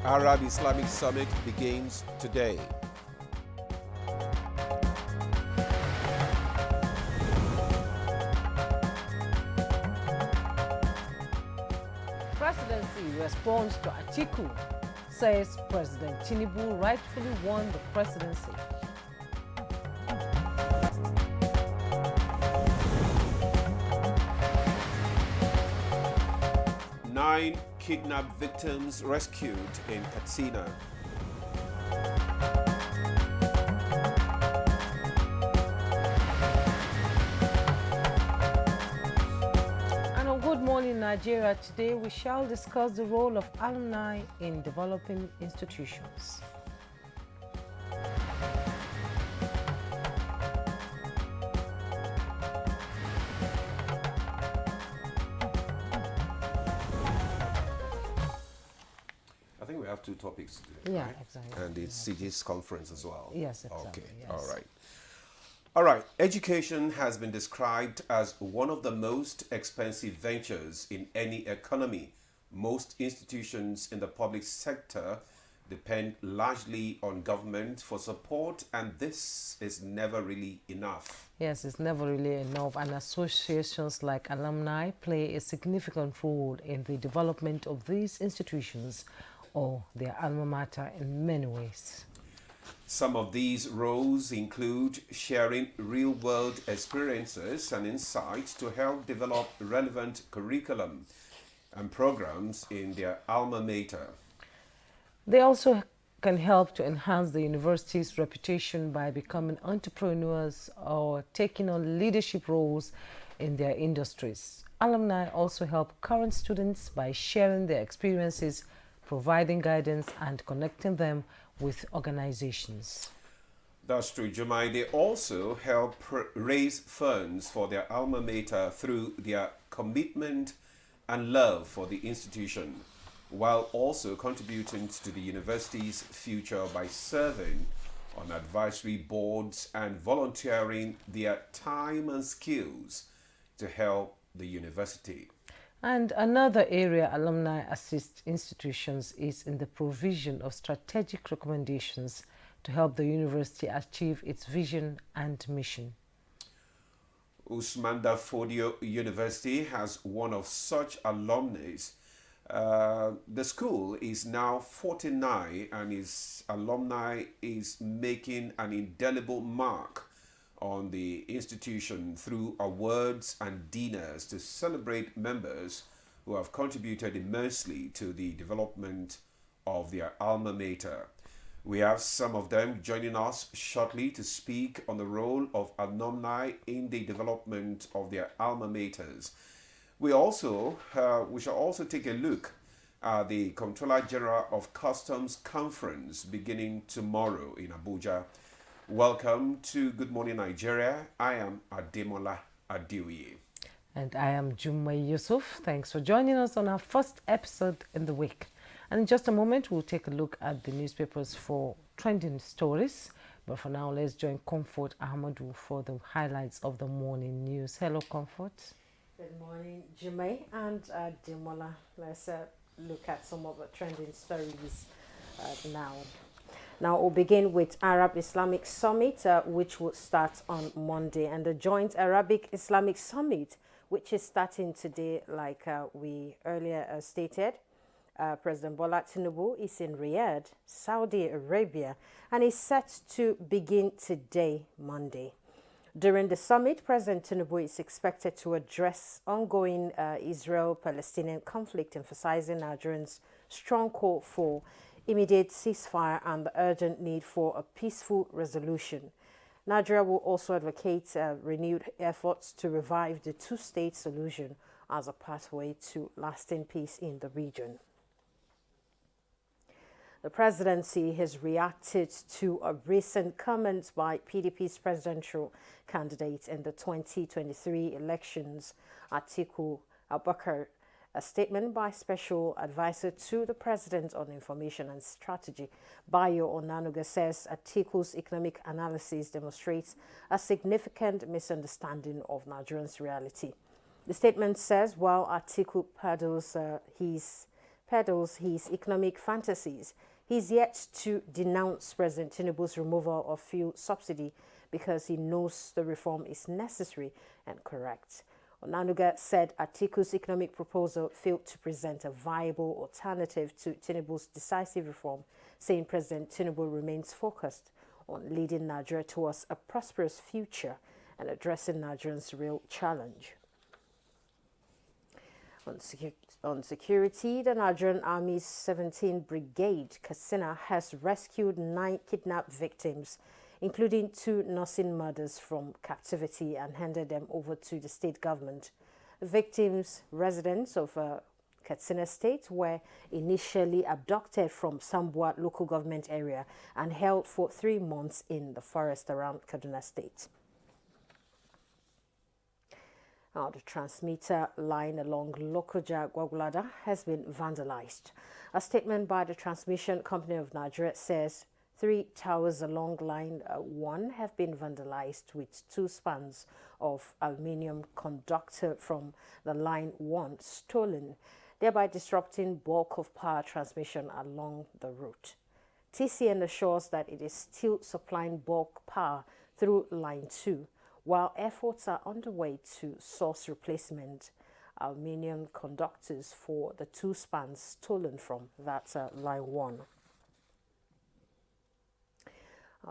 Arab Islamic Summit begins today. Presidency responds to Atiku, says President Tinubu rightfully won the presidency. Nine kidnapped victims rescued in Katsina. And on Good Morning Nigeria today, we shall discuss the role of alumni in developing institutions. I think we have two topics today. Yeah, right? exactly. And it's CG's conference as well. Yes, exactly. Okay, Yes. all right. All right, education has been described as one of the most expensive ventures in any economy. Most institutions in the public sector depend largely on government for support, and this is never really enough. Yes, it's never really enough, and associations like alumni play a significant role in the development of these institutions or their alma mater in many ways. Some of these roles include sharing real-world experiences and insights to help develop relevant curriculum and programs in their alma mater. They also can help to enhance the university's reputation by becoming entrepreneurs or taking on leadership roles in their industries. Alumni also help current students by sharing their experiences, providing guidance, and connecting them with organizations. That's true, Jumai. They also help raise funds for their alma mater through their commitment and love for the institution, while also contributing to the university's future by serving on advisory boards and volunteering their time and skills to help the university. And another area alumni assist institutions is in the provision of strategic recommendations to help the university achieve its vision and mission. Usman Fodio University has one of such alumnus. The school is now 49 and its alumni is making an indelible mark on the institution through awards and dinners to celebrate members who have contributed immensely to the development of their alma mater. We have some of them joining us shortly to speak on the role of alumni in the development of their alma maters. We shall also take a look at the Comptroller General of Customs Conference beginning tomorrow in Abuja. Welcome to Good Morning Nigeria. I am Ademola Adeoye. And I am Jummai Yusuf. Thanks for joining us on our first episode in the week. And in just a moment, we'll take a look at the newspapers for trending stories. But for now, let's join Comfort Ahmadu for the highlights of the morning news. Hello, Comfort. Good morning, Jummai and Demola. Let's look at some of the trending stories now. Now we'll begin with Arab Islamic Summit, which will start on Monday, and the Joint Arabic Islamic Summit, which is starting today, like we earlier stated. President Bola Tinubu is in Riyadh, Saudi Arabia, and is set to begin today, Monday. During the summit, President Tinubu is expected to address ongoing Israel-Palestinian conflict, emphasizing Nigerians' strong call for immediate ceasefire and the urgent need for a peaceful resolution. Nigeria will also advocate renewed efforts to revive the two-state solution as a pathway to lasting peace in the region. The presidency has reacted to a recent comment by PDP's presidential candidate in the 2023 elections, Atiku Abubakar. A statement by Special Advisor to the President on Information and Strategy, Bayo Onanuga, says Atiku's economic analysis demonstrates a significant misunderstanding of Nigerians' reality. The statement says while Atiku peddles his peddles his economic fantasies. He's yet to denounce President Tinubu's removal of fuel subsidy because he knows the reform is necessary and correct. Onanuga said Atiku's economic proposal failed to present a viable alternative to Tinubu's decisive reform, saying President Tinubu remains focused on leading Nigeria towards a prosperous future and addressing Nigerians' real challenge. On security, the Nigerian Army's 17th Brigade, Katsina, has rescued 9 kidnapped victims, including 2 nursing mothers from captivity, and handed them over to the state government. The victims, residents of Katsina State, were initially abducted from Sambuat local government area and held for 3 months in the forest around Kaduna State. Now, the transmitter line along Lokoja Gwagwalada has been vandalized. A statement by the Transmission Company of Nigeria says 3 towers along line 1 have been vandalized with 2 spans of aluminium conductor from the line 1 stolen, thereby disrupting bulk of power transmission along the route. TCN assures that it is still supplying bulk power through line 2, while efforts are underway to source replacement aluminium conductors for the 2 spans stolen from that line 1.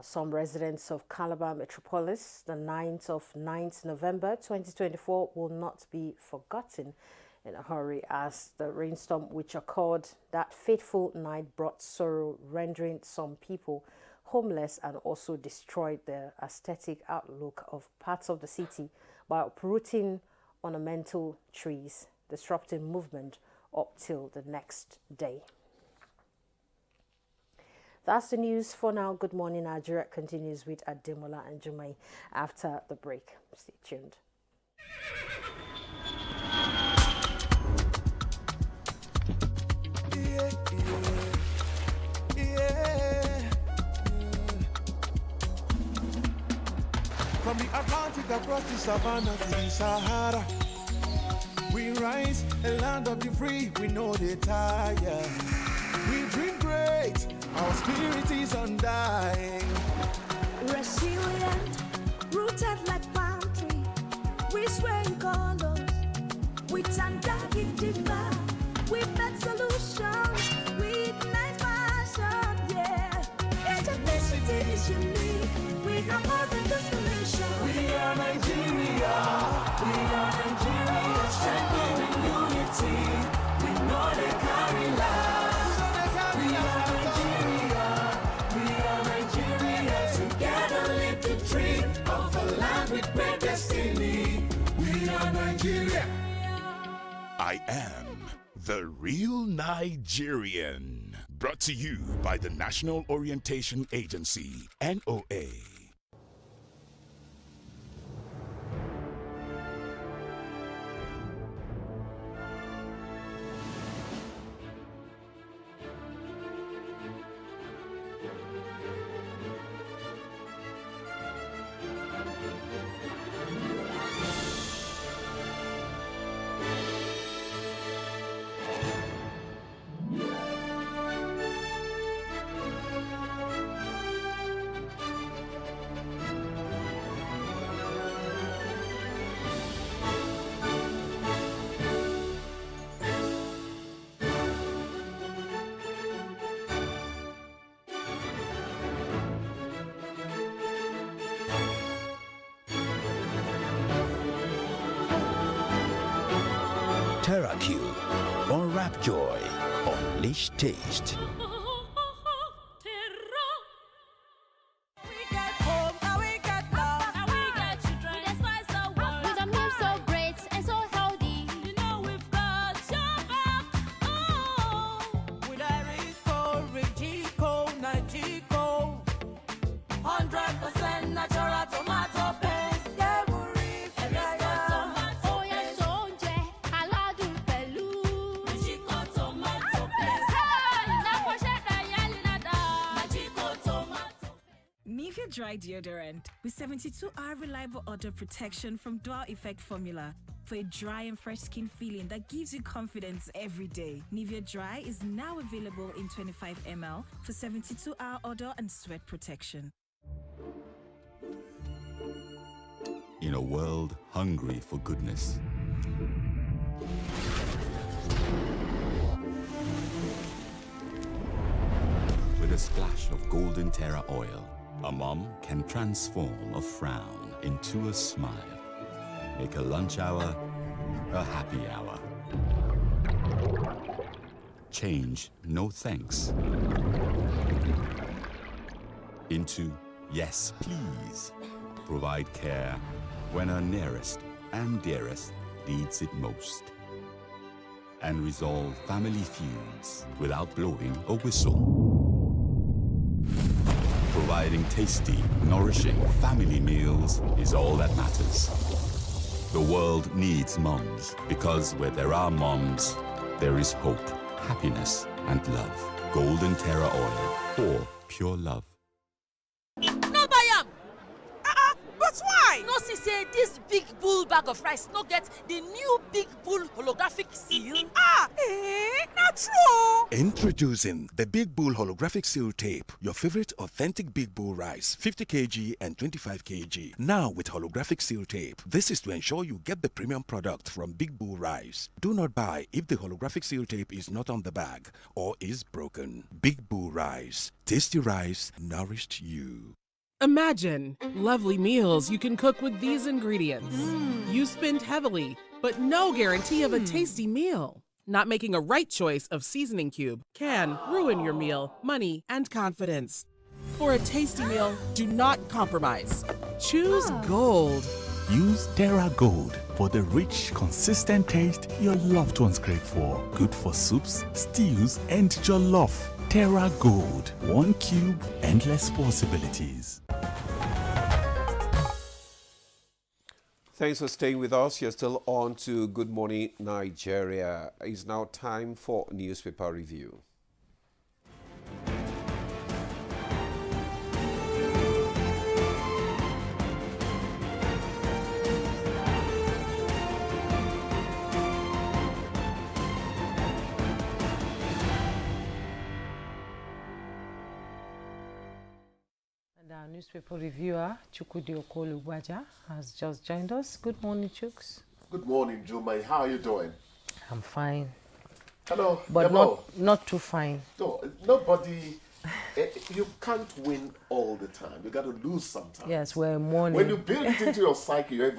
Some residents of Calabar Metropolis, the 9th November 2024, will not be forgotten in a hurry, as the rainstorm which occurred that fateful night brought sorrow, rendering some people homeless and also destroyed the aesthetic outlook of parts of the city by uprooting ornamental trees, disrupting movement up till the next day. That's the news for now. Good morning, Nigeria continues with Ademola and Jumai after the break. Stay tuned. From the Atlantic across the savannah to the Sahara, we rise, a land of the free, we know they tire. We dream great, our spirit is undying. Resilient, rooted like palm tree, we sway in colors, with undying demand, we bet solutions, we ignite passion, yeah. Each ethnicity is unique, we have more than just a nation. We are Nigeria, strengthened in unity, we know they carry lives. We are Nigeria, together live the dream of a land with great destiny. We are Nigeria. I am the real Nigerian. Brought to you by the National Orientation Agency, NOA. TerraQ, unwrap joy, unleash taste. Dry deodorant with 72-hour reliable odor protection from dual effect formula for a dry and fresh skin feeling that gives you confidence every day. Nivea Dry is now available in 25 ml for 72-hour odor and sweat protection. In a world hungry for goodness, with a splash of golden Terra oil, a mom can transform a frown into a smile. Make a lunch hour a happy hour. Change no thanks into yes please. Provide care when our nearest and dearest needs it most. And resolve family feuds without blowing a whistle. Providing tasty, nourishing family meals is all that matters. The world needs moms, because where there are moms, there is hope, happiness, and love. Golden Terra Oil, for pure love. No buy am. But why? No see say this big bull bag of rice no get the new big bull holographic seal. Not true. Introducing the Big Bull Holographic Seal Tape, your favorite authentic Big Bull rice, 50 kg and 25 kg. Now with holographic seal tape. This is to ensure you get the premium product from Big Bull Rice. Do not buy if the holographic seal tape is not on the bag or is broken. Big Bull Rice. Tasty rice nourished you. Imagine lovely meals you can cook with these ingredients. You spend heavily, but no guarantee of a tasty meal. Not making a right choice of seasoning cube can ruin your meal, money, and confidence. For a tasty meal, do not compromise. Choose Gold. Use Terra Gold for the rich, consistent taste your loved ones crave for. Good for soups, stews, and jollof. Terra Gold. One cube, endless possibilities. Thanks for staying with us. You're still on to Good Morning Nigeria. It's now time for newspaper review. Our newspaper reviewer, Chukwudi Okoluwaja, has just joined us. Good morning, Chuks. Good morning, Jumai. How are you doing? I'm fine. Hello, but not too fine. No, nobody. You can't win all the time. You got to lose sometimes. Yes, we're mourning. When you build it into your psyche, you're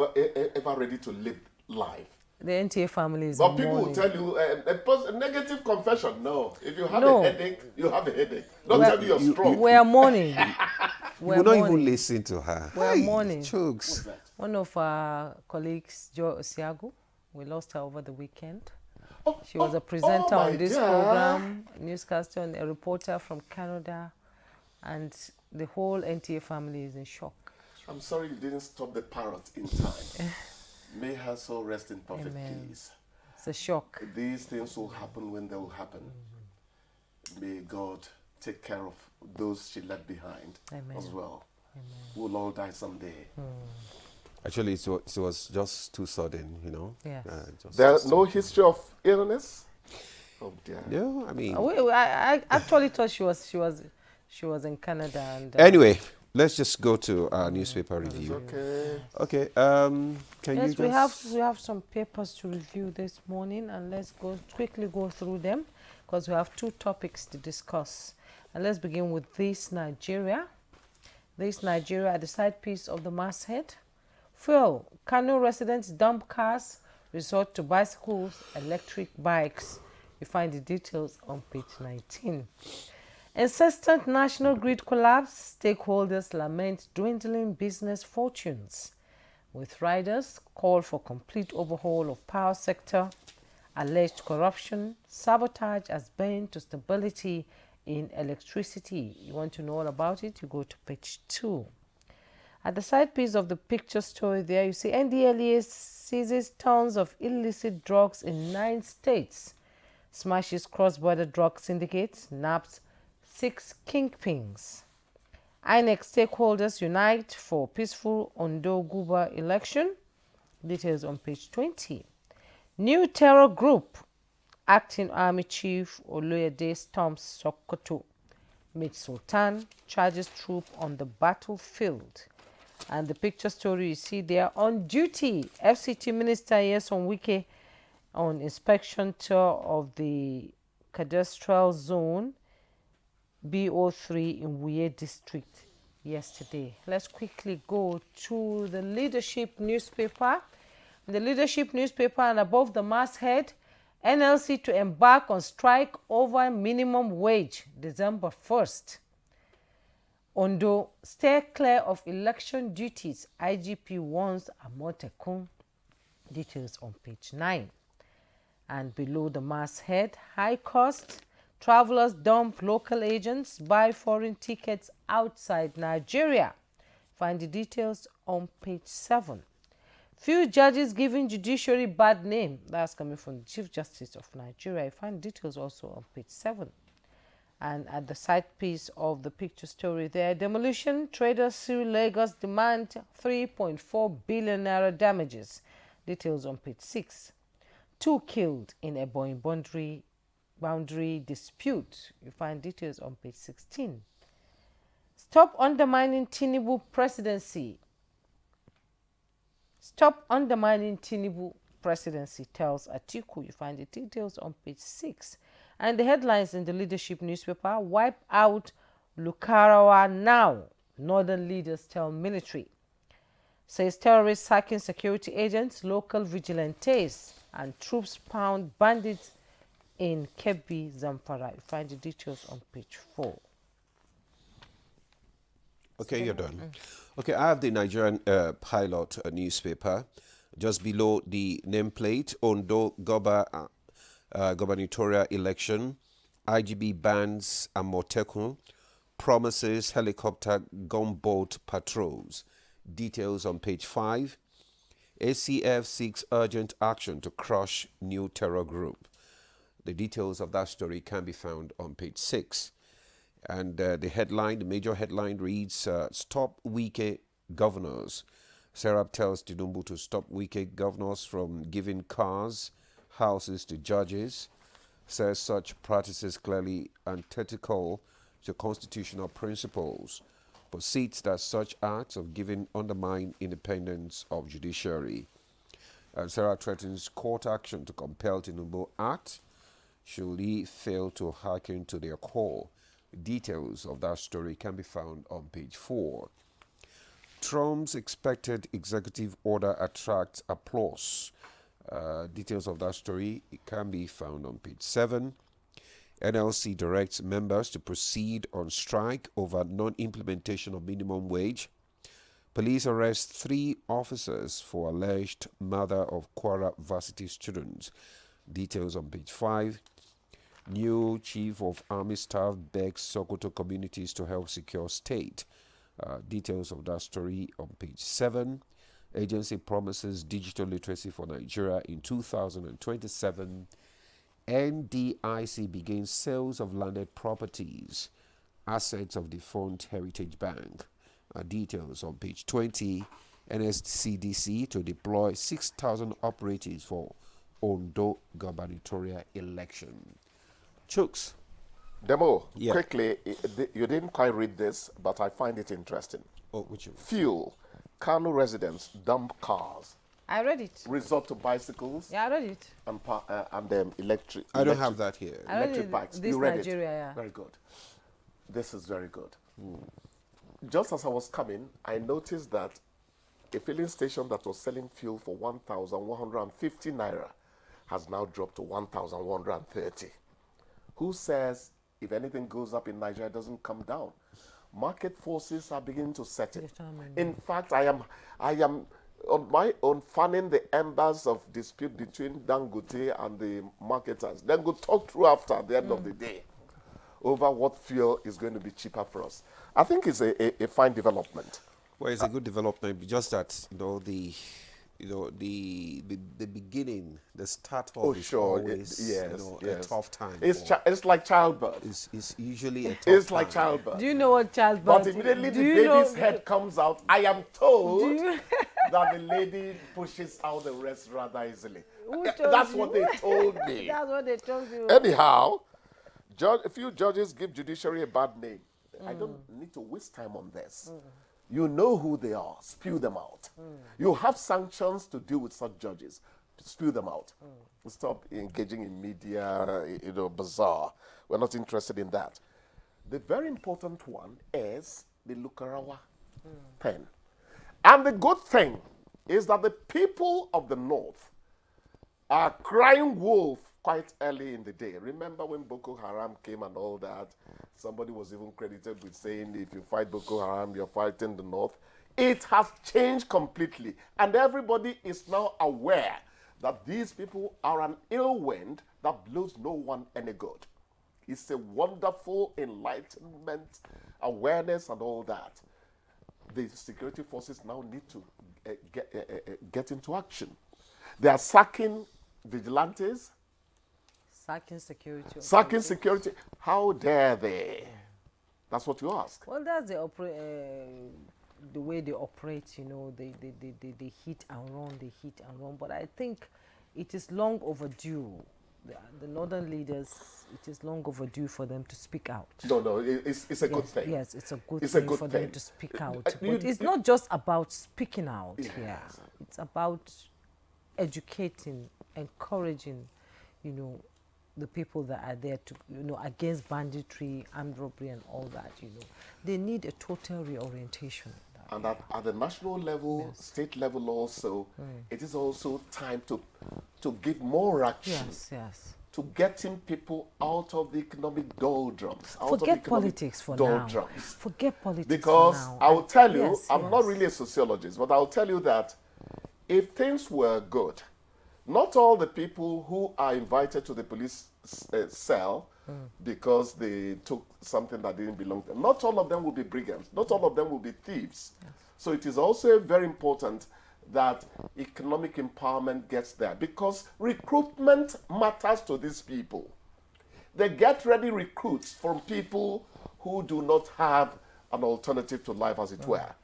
ever ready to live life. The NTA family is. But people will tell you a negative confession. No, if you have a headache, you have a headache. Don't tell me you're strong. We're mourning. You will not even listen to her. We're mourning. Chuks. One of our colleagues, Jo Osiagu, we lost her over the weekend. She was a presenter on this program, newscaster and a reporter from Canada, and the whole NTA family is in shock. I'm sorry you didn't stop the parrot in time. May her soul rest in perfect peace. It's a shock. These things will happen when they will happen. May God take care of those she left behind as well. We'll all die someday. Actually, it was just too sudden, you know. Yes. There's no history of illness. Oh dear. Yeah, I mean. I actually thought she was in Canada. And anyway, let's just go to our newspaper review. Okay. Can you just... we have some papers to review this morning, and let's quickly go through them because we have two topics to discuss. And let's begin with This Nigeria. This Nigeria, the side piece of the masthead. Fuel. Kano residents dump cars, resort to bicycles, electric bikes. You find the details on page 19. Insistent national grid collapse. Stakeholders lament dwindling business fortunes. With riders call for complete overhaul of power sector. Alleged corruption. Sabotage as bane to stability in electricity. You want to know all about it? You go to page 2. At the side piece of the picture story there, you see NDLEA seizes tons of illicit drugs in 9 states, smashes cross-border drug syndicates, nabbed 6 kingpins. INEC stakeholders unite for peaceful Ondo Guba election. Details on page 20. New terror group. Acting Army Chief Oloyede storms Sokoto. Meet Sultan. Charges troop on the battlefield. And the picture story you see there on duty. FCT Minister Yeson Wike on inspection tour of the cadastral zone BO3 in Wuye district yesterday. Let's quickly go to the leadership newspaper. The leadership newspaper and above the masthead, NLC to embark on strike over minimum wage December 1st. Ondo, stay clear of election duties. IGP warns Amotekun. Details on page 9. And below the masthead, high cost. Travelers dump local agents, buy foreign tickets outside Nigeria. Find the details on page 7. Few judges giving judiciary bad name. That's coming from the Chief Justice of Nigeria. You find details also on page 7. And at the side piece of the picture story there, demolition traders sue Lagos, demand 3.4 billion naira damages. Details on page 6. 2 killed in a boundary dispute. You find details on page 16. Stop undermining Tinubu presidency. Stop undermining Tinubu presidency, tells Atiku. You find the details on page 6. And the headlines in the leadership newspaper, wipe out Lukarawa now. Northern leaders tell military. Says terrorists sacking security agents, local vigilantes, and troops pound bandits in Kebbi, Zamfara. You find the details on page 4. Okay, you're done. Okay, I have the Nigerian Pilot newspaper. Just below the nameplate, Ondo gubernatorial election, IGB bans Amotekun, promises helicopter gunboat patrols. Details on page 5. ACF seeks urgent action to crush new terror group. The details of that story can be found on page 6. And the major headline reads, Stop Wike Governors. Serap tells Tinubu to stop Wike governors from giving cars, houses to judges. Says such practices clearly antithetical to constitutional principles. Proceeds that such acts of giving undermine independence of judiciary. And Serap threatens court action to compel Tinubu act should he fail to hearken to their call. Details of that story can be found on page 4. Trump's expected executive order attracts applause. Details of that story can be found on page 7. NLC directs members to proceed on strike over non-implementation of minimum wage. Police arrest 3 officers for alleged murder of Kwara Varsity students. Details on page 5. New Chief of Army Staff begs Sokoto communities to help secure state. Details of that story on page 7. Agency promises digital literacy for Nigeria in 2027. NDIC begins sales of landed properties, assets of defunct Heritage Bank. Details on page 20. NSCDC to deploy 6,000 operatives for Ondo gubernatorial election. Chooks. Demo, quickly, you didn't quite read this, but I find it interesting. Oh, which one? Fuel. Kano residents dump cars. I read it. Resort to bicycles. Yeah, I read it. And electric. I don't have that here. Electric bikes. This you read Nigeria, it. yeah. Very good. This is very good. Just as I was coming, I noticed that a filling station that was selling fuel for 1,150 naira has now dropped to 1,130. Who says if anything goes up in Nigeria, it doesn't come down? Market forces are beginning to set in. In fact, I am on my own fanning the embers of dispute between Dangote and the marketers. Then go talk through after at the end of the day over what fuel is going to be cheaper for us. I think it's a fine development. Well, it's a good development. Just that the beginning, the start of is always a tough time. It's like childbirth. It's usually a tough It's time. like childbirth. Do you know what childbirth? But immediately the baby's head comes out, I am told that the lady pushes out the rest rather easily. told That's you? what they told me. That's what they told you. Anyhow, a few judges give judiciary a bad name. I don't need to waste time on this. You know who they are. Spew them out. You have sanctions to deal with such judges. Spew them out. Stop engaging in media, bazaar. We're not interested in that. The very important one is the Lukarawa pen. And the good thing is that the people of the north are crying wolf quite early in the day. Remember when Boko Haram came and all that? Somebody was even credited with saying, if you fight Boko Haram, you're fighting the north. It has changed completely. And everybody is now aware that these people are an ill wind that blows no one any good. It's a wonderful enlightenment, awareness and all that. The security forces now need to get into action. They are sacking vigilantes. Sacking security. Sacking security. How dare they? That's what you ask. Well, that's the way they operate, you know. They hit and run, But I think it is long overdue. The northern leaders, it is long overdue for them to speak out. No, it's a good thing. Yes, it's a good thing for them to speak out. But it's not just about speaking out here. It's about educating, encouraging, the people that are there to, against banditry, armed robbery and all that, They need a total reorientation. And at the national level, state level also, it is also time to give more action. Yes. To getting people out of the economic doldrums. Forget politics for now. Forget politics because for now. I will tell you, I'm not really a sociologist, but I'll tell you that if things were good, not all the people who are invited to the police cell because they took something that didn't belong to them, not all of them will be brigands, not all of them will be thieves. Yes. So it is also very important that economic empowerment gets there because recruitment matters to these people. They get ready recruits from people who do not have an alternative to life, as it were.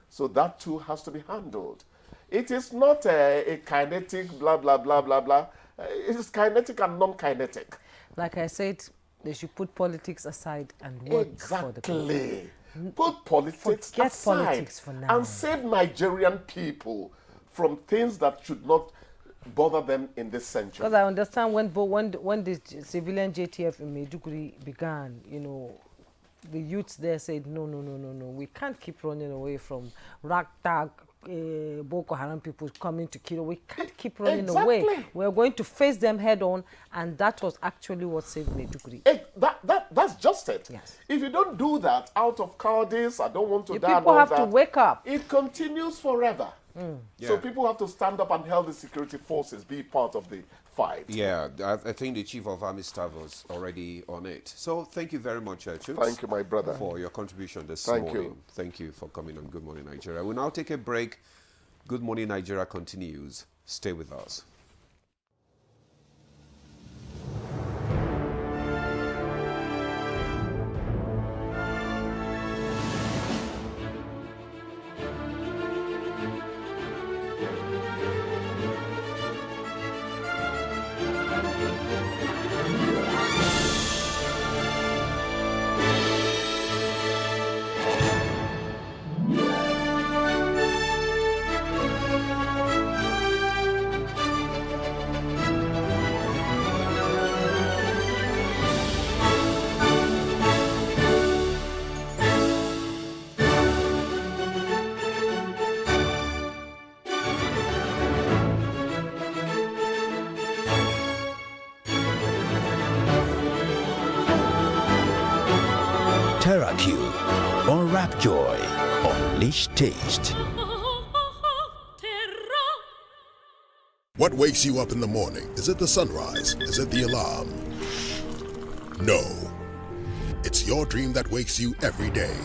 So that too has to be handled. It is not a kinetic blah, blah, blah, blah, blah. It is kinetic and non-kinetic. Like I said, they should put politics aside and work for the people. Exactly. Put politics aside politics for now. And save Nigerian people from things that should not bother them in this century. Because I understand when the civilian JTF in Maiduguri began, the youths there said, no, we can't keep running away from ragtag Boko Haram people coming to kill. We can't keep running away. We're going to face them head on, and that was actually what saved Maiduguri. That's just it. Yes. If you don't do that out of cowardice, I don't want to die. People have to wake up. It continues forever. So people have to stand up and help the security forces be part of the fight. Yeah, I think the Chief of Army Staff was already on it. So thank you very much, Chuks. Thank you, my brother. For your contribution this morning. Thank you for coming on Good Morning Nigeria. We'll now take a break. Good Morning Nigeria continues. Stay with us. TerraQ, unwrap joy, unleash taste. What wakes you up in the morning? Is it the sunrise? Is it the alarm? No. It's your dream that wakes you every day.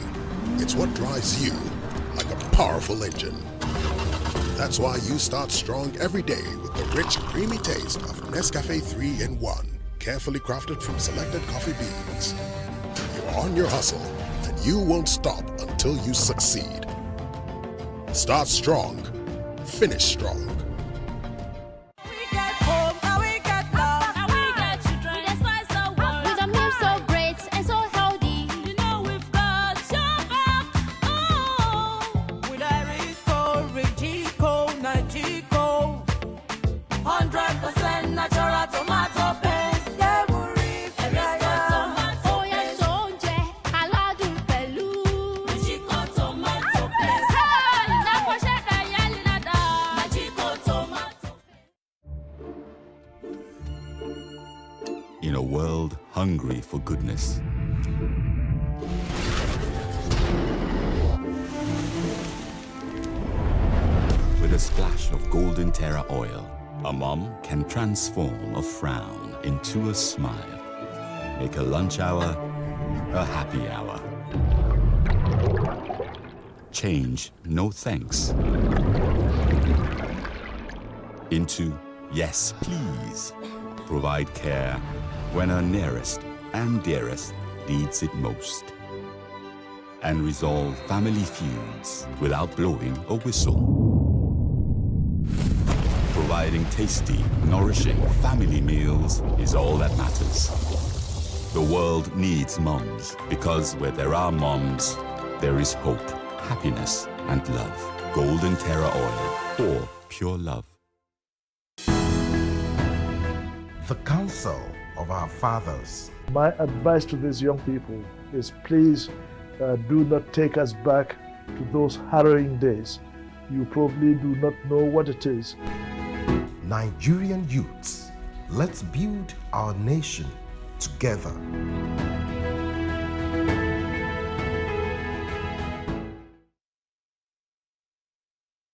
It's what drives you like a powerful engine. That's why you start strong every day with the rich, creamy taste of Nescafe 3-in-1, carefully crafted from selected coffee beans. You're on your hustle, and you won't stop until you succeed. Start strong. finish strong. In a world hungry for goodness, with a splash of golden Terra oil, a mom can transform a frown into a smile. Make a lunch hour a happy hour. Change no thanks into yes please. Provide care when our nearest and dearest needs it most. And resolve family feuds without blowing a whistle. Providing tasty, nourishing family meals is all that matters. The world needs moms, because where there are moms, there is hope, happiness, and love. Golden Terra Oil, or pure love. The counsel of our fathers. My advice to these young people is please do not take us back to those harrowing days. You probably do not know what it is. Nigerian youths, let's build our nation together.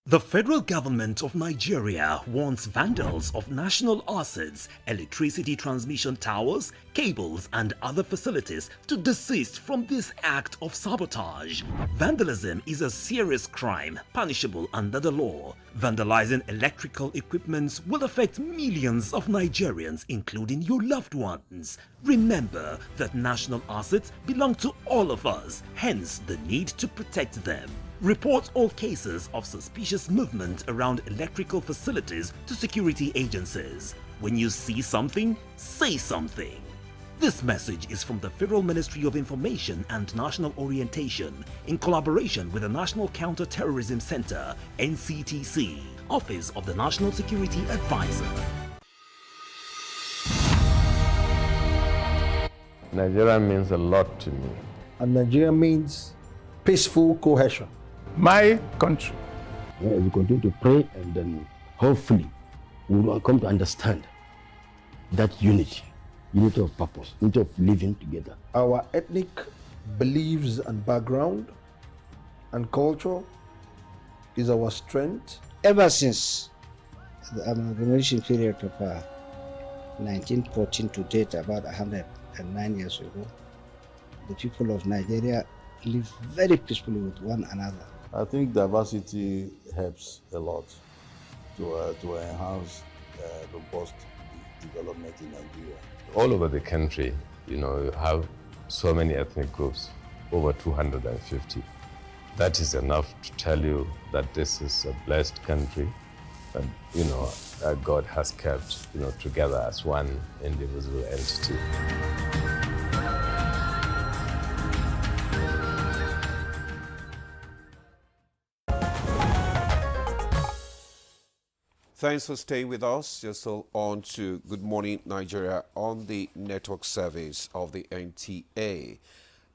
The federal government of Nigeria warns vandals of national assets, electricity transmission towers, cables, and other facilities to desist from this act of sabotage. Vandalism is a serious crime punishable under the law. Vandalizing electrical equipment will affect millions of Nigerians, including your loved ones. Remember that national assets belong to all of us, hence the need to protect them. Report all cases of suspicious movement around electrical facilities to security agencies. When you see something, say something. This message is from the Federal Ministry of Information and National Orientation in collaboration with the National Counter-Terrorism Center, NCTC, Office of the National Security Advisor. Nigeria means a lot to me. And Nigeria means peaceful cohesion. My country. Yeah, we continue to pray, and then hopefully we will come to understand that unity of purpose, unity of living together. Our ethnic beliefs and background and culture is our strength. Ever since the amalgamation period of 1914 to date, about 109 years ago, the people of Nigeria live very peacefully with one another. I think diversity helps a lot to enhance robust development in Nigeria. All over the country, you have so many ethnic groups, over 250. That is enough to tell you that this is a blessed country, and that God has kept, together as one indivisible entity. Thanks for staying with us. You're still on to Good Morning Nigeria on the network service of the NTA.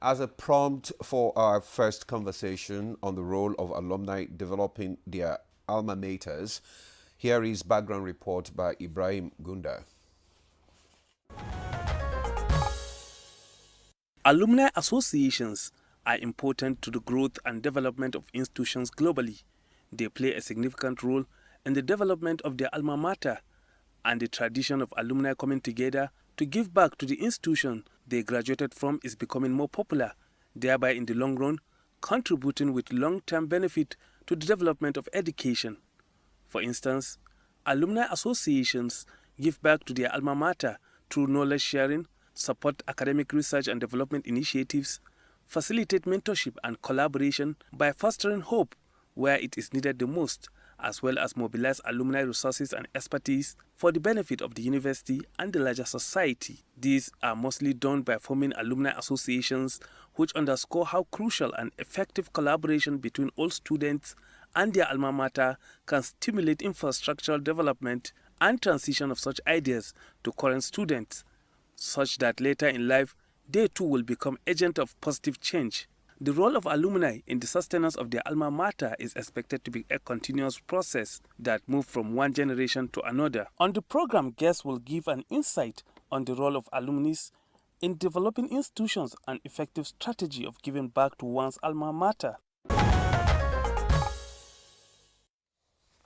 As a prompt for our first conversation on the role of alumni developing their alma maters, here is background report by Ibrahim Gunda. Alumni associations are important to the growth and development of institutions globally. They play a significant role in the development of their alma mater, and the tradition of alumni coming together to give back to the institution they graduated from is becoming more popular, thereby in the long run contributing with long-term benefit to the development of education. For instance, alumni associations give back to their alma mater through knowledge sharing, support academic research and development initiatives, facilitate mentorship and collaboration by fostering hope where it is needed the most, as well as mobilize alumni resources and expertise for the benefit of the university and the larger society. These are mostly done by forming alumni associations, which underscore how crucial and effective collaboration between all students and their alma mater can stimulate infrastructural development and transition of such ideas to current students, such that later in life they too will become agents of positive change. The role of alumni in the sustenance of their alma mater is expected to be a continuous process that moves from one generation to another. On the program, guests will give an insight on the role of alumnus in developing institutions and effective strategy of giving back to one's alma mater.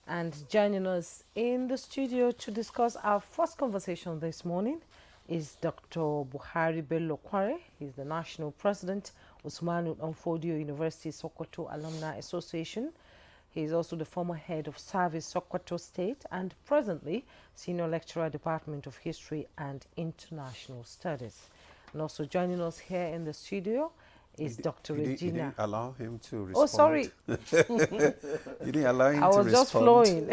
And joining us in the studio to discuss our first conversation this morning is Dr. Buhari Bello Kware. He's the National President, Usmanu Danfodio University Sokoto Alumni Association. He is also the former head of service Sokoto State and presently Senior Lecturer, Department of History and International Studies. And also joining us here in the studio is Dr. Regina. You didn't allow him to respond. Oh, sorry. You didn't allow him to respond. I was just flowing.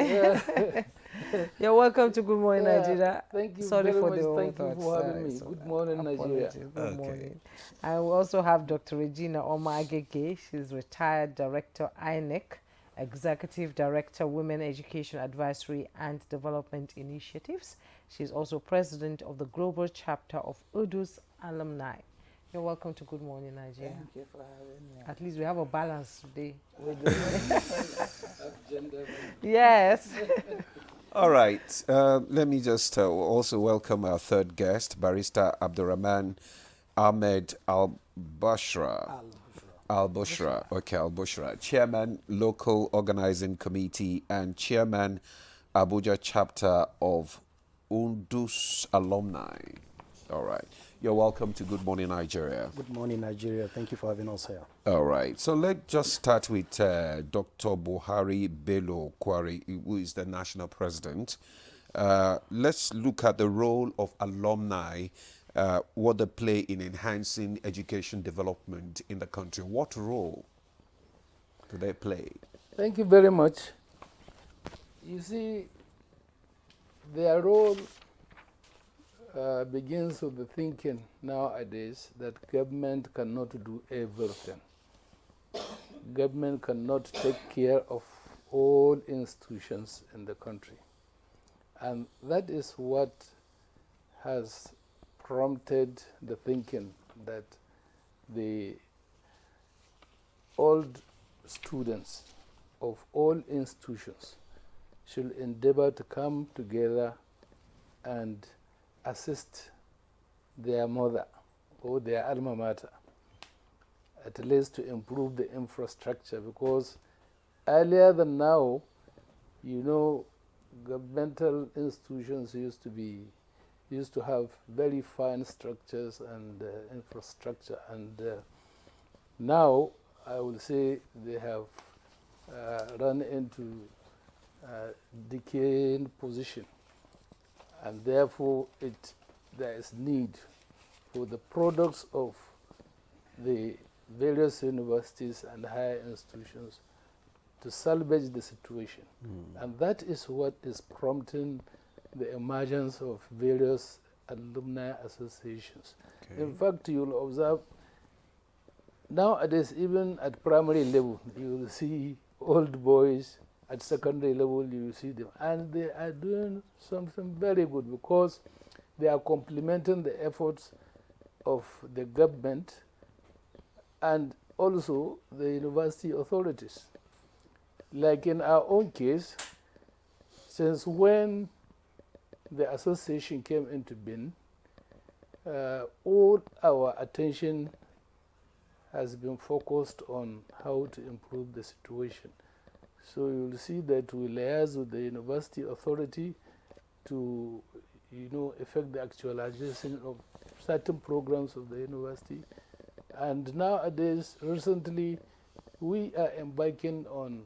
You're welcome to Good Morning, Nigeria. Thank you Sorry very for much. the Thank you for having me. Good morning, Nigeria. Good morning. I will also have Dr. Regina Omagege. She's retired Director INEC, Executive Director Women Education Advisory and Development Initiatives. She's also President of the Global Chapter of UDU's Alumni. You're welcome to Good Morning, Nigeria. Thank you for having me. At least we have a balance today. We do. Yes. All right. Let me just also welcome our third guest, Barrister Abdurrahman Ahmed Al-Bushra. Al-Bushra. Okay, Al-Bushra. Chairman, Local Organizing Committee and Chairman, Abuja Chapter of UDU's Alumni. All right. You're welcome to Good Morning, Nigeria. Good morning, Nigeria. Thank you for having us here. All right. So let's just start with Dr. Buhari Bello Kware, who is the national president. Let's look at the role of alumni, what they play in enhancing education development in the country. What role do they play? Thank you very much. You see, their role begins with the thinking nowadays that government cannot do everything. Government cannot take care of all institutions in the country. And that is what has prompted the thinking that the old students of all institutions should endeavor to come together and assist their mother or their alma mater, at least to improve the infrastructure, because earlier than now, you know, governmental institutions used to have very fine structures and infrastructure, and now I will say they have run into decaying position. And therefore, there is need for the products of the various universities and higher institutions to salvage the situation. And that is what is prompting the emergence of various alumni associations. Okay. In fact, you'll observe nowadays, even at primary level, you will see old boys. At secondary level, you see them, and they are doing something very good because they are complementing the efforts of the government and also the university authorities. Like in our own case, since when the association came into being, all our attention has been focused on how to improve the situation. So you'll see that we liaise with the university authority to, effect the actualization of certain programs of the university. And nowadays, recently, we are embarking on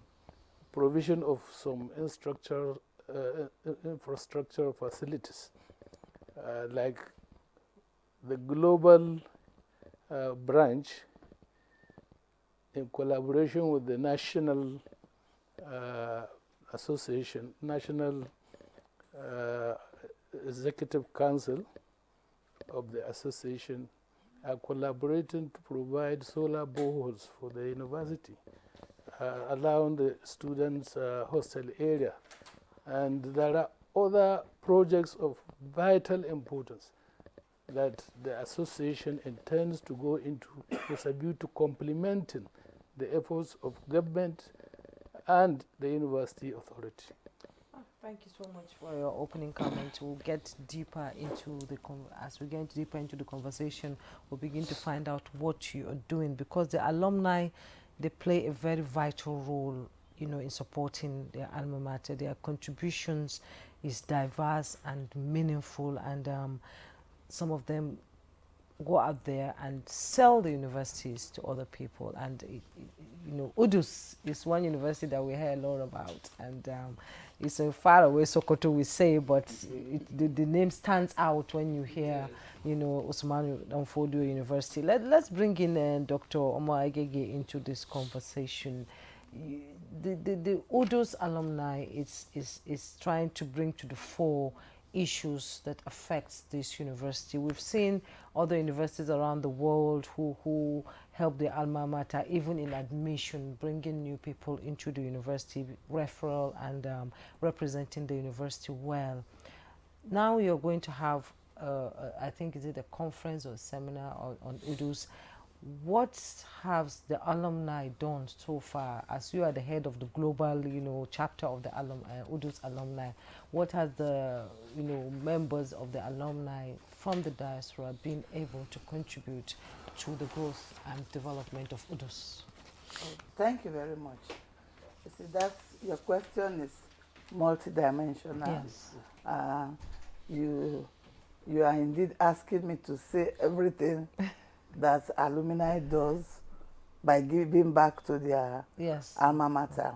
provision of some infrastructure facilities, like the global branch in collaboration with the national association, National Executive Council of the association are collaborating to provide solar boreholes for the university around the students' hostel area. And there are other projects of vital importance that the association intends to go into with a view to complementing the efforts of government and the university authority. Thank you so much for your opening comment. We'll get deeper into as we get deeper into the conversation, we'll begin to find out what you are doing, because the alumni, they play a very vital role, you know, in supporting their alma mater. Their contributions is diverse and meaningful, and some of them go out there and sell the universities to other people. And you know, UDUS is one university that we hear a lot about, and it's a far away Sokoto, we say, but the name stands out when you hear, you know, Usmanu Danfodio University. Let's bring in Dr. Omar Agege into this conversation. The UDUS alumni is trying to bring to the fore issues that affects this university. We've seen other universities around the world who help the alma mater, even in admission, bringing new people into the university, referral, and representing the university well. Now you're going to have, I think, is it a conference or a seminar on UDUS? What has the alumni done so far, as you are the head of the global, you know, chapter of the UDUS alumni? What has the, you know, members of the alumni from the diaspora been able to contribute to the growth and development of UDUS? Thank you very much. You see, your question is multidimensional. Yes. You are indeed asking me to say everything that alumni does by giving back to their alma mater.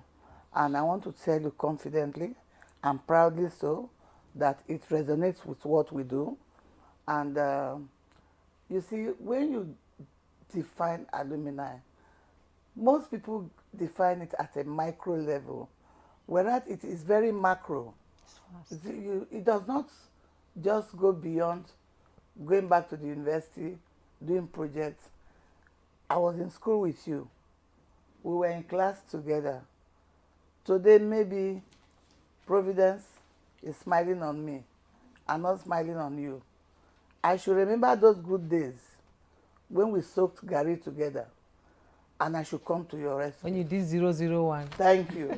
And I want to tell you confidently and proudly so that it resonates with what we do. And you see, when you define alumni, most people define it at a micro level, whereas it is very macro. It does not just go beyond going back to the university, doing projects. I was in school with you. We were in class together. Today, maybe Providence is smiling on me and not smiling on you. I should remember those good days when we soaked Gary together, and I should come to your rescue. When you did 001. Thank you.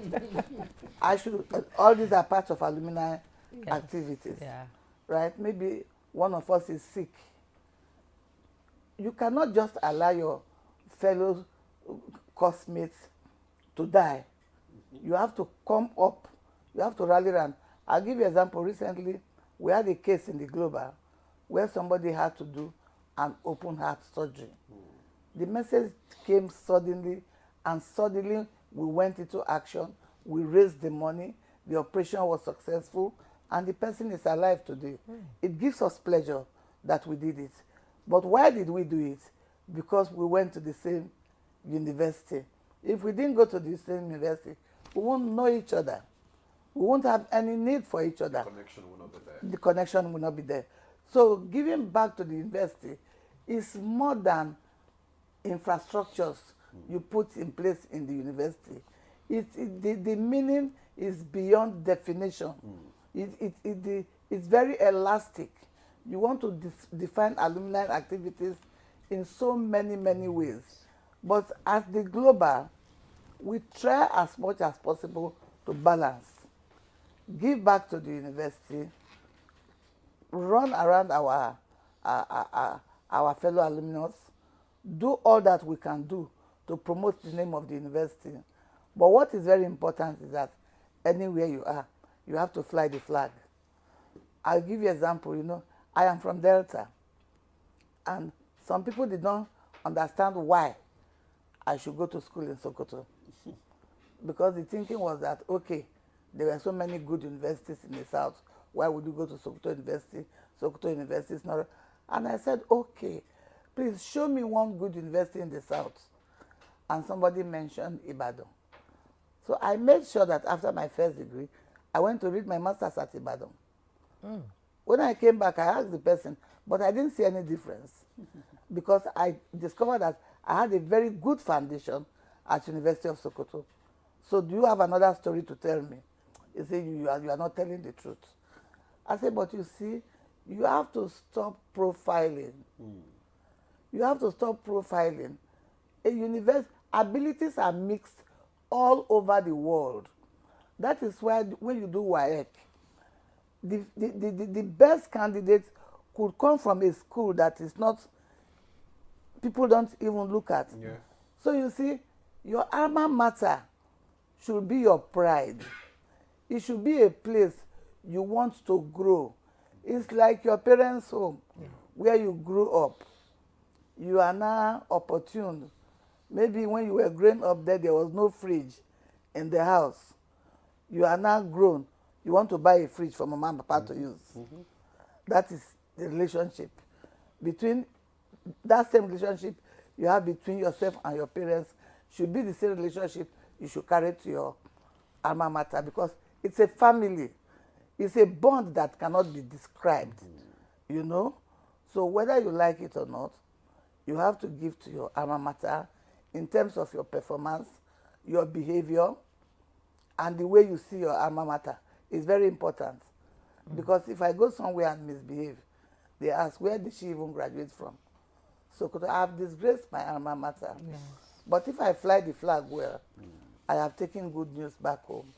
All these are parts of alumni activities. Yeah. Right? Maybe one of us is sick. You cannot just allow your fellow classmates to die. You have to come up. You have to rally around. I'll give you an example. Recently, we had a case in the Global where somebody had to do an open heart surgery. The message came suddenly, and suddenly we went into action. We raised the money. The operation was successful, and the person is alive today. It gives us pleasure that we did it. But why did we do it? Because we went to the same university. If we didn't go to the same university, we won't know each other. We won't have any need for each other. The connection will not be there. The connection will not be there. So giving back to the university is more than infrastructures you put in place in the university. The meaning is beyond definition. It's very elastic. You want to define alumni activities in so many, many ways. But at the Global, we try as much as possible to balance. Give back to the university, run around our fellow alumnus, do all that we can do to promote the name of the university. But what is very important is that anywhere you are, you have to fly the flag. I'll give you an example. You know, I am from Delta, and some people did not understand why I should go to school in Sokoto. Because the thinking was that, okay, there were so many good universities in the South, why would you go to Sokoto University? Sokoto University is not... And I said, okay, please show me one good university in the South. And somebody mentioned Ibadan. So I made sure that after my first degree, I went to read my master's at Ibadan. Mm. When I came back, I asked the person, but I didn't see any difference because I discovered that I had a very good foundation at University of Sokoto. So do you have another story to tell me? He said, you are not telling the truth. I said, but you see, you have to stop profiling. Mm. You have to stop profiling. A university, abilities are mixed all over the world. That is why when you do WAEC, the best candidates could come from a school that is not, people don't even look at. Yeah. So you see, your alma mater should be your pride. It should be a place you want to grow. It's like your parents' home, where you grew up. You are now opportune. Maybe when you were growing up there was no fridge in the house. You are now grown. You want to buy a fridge for mama and papa to use. Mm-hmm. That is the relationship. That same relationship you have between yourself and your parents should be the same relationship you should carry to your alma mater, because it's a family. It's a bond that cannot be described, you know? So whether you like it or not, you have to give to your alma mater in terms of your performance, your behavior, and the way you see your alma mater is very important. Because if I go somewhere and misbehave, they ask, where did she even graduate from? So could I have disgraced my alma mater? Yes. But if I fly the flag well, I have taken good news back home.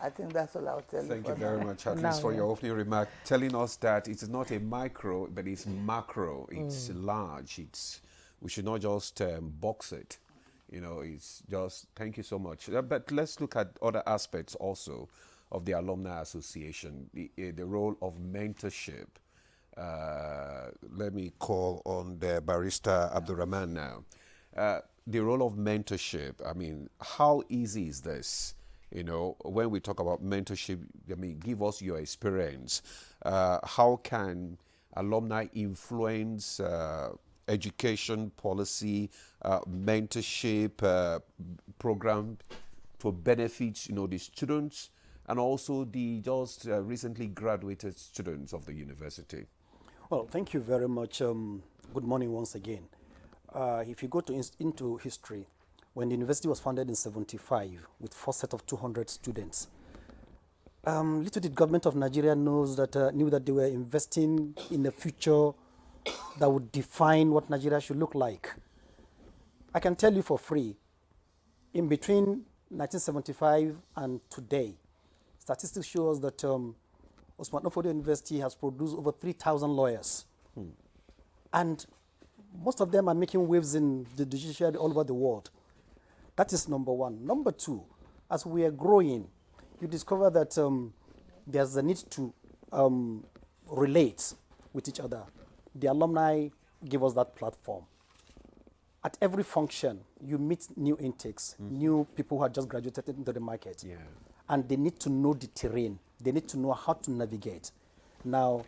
I think that's all I'll tell you. Thank you very much, at least for your opening remark, telling us that it's not a micro, but it's macro. It's large. We should not just box it. You know, it's just, thank you so much. But let's look at other aspects also of the Alumni Association, the role of mentorship. Let me call on the barrister Abdurrahman now. The role of mentorship, I mean, how easy is this? You know, when we talk about mentorship, I mean, give us your experience. How can alumni influence education policy, mentorship program to benefit, you know, the students and also the just recently graduated students of the university? Well, thank you very much. Good morning once again. If you go into history, when the university was founded in 1975 with first set of 200 students, little did government of Nigeria knew that they were investing in a future that would define what Nigeria should look like. I can tell you for free, in between 1975 and today, statistics show us that Usman Danfodio University has produced over 3,000 lawyers. And most of them are making waves in the judiciary all over the world. That is number one. Number two, as we are growing, you discover that there's a need to relate with each other. The alumni give us that platform. At every function, you meet new intakes, new people who have just graduated into the market. Yeah. And they need to know the terrain. They need to know how to navigate. Now,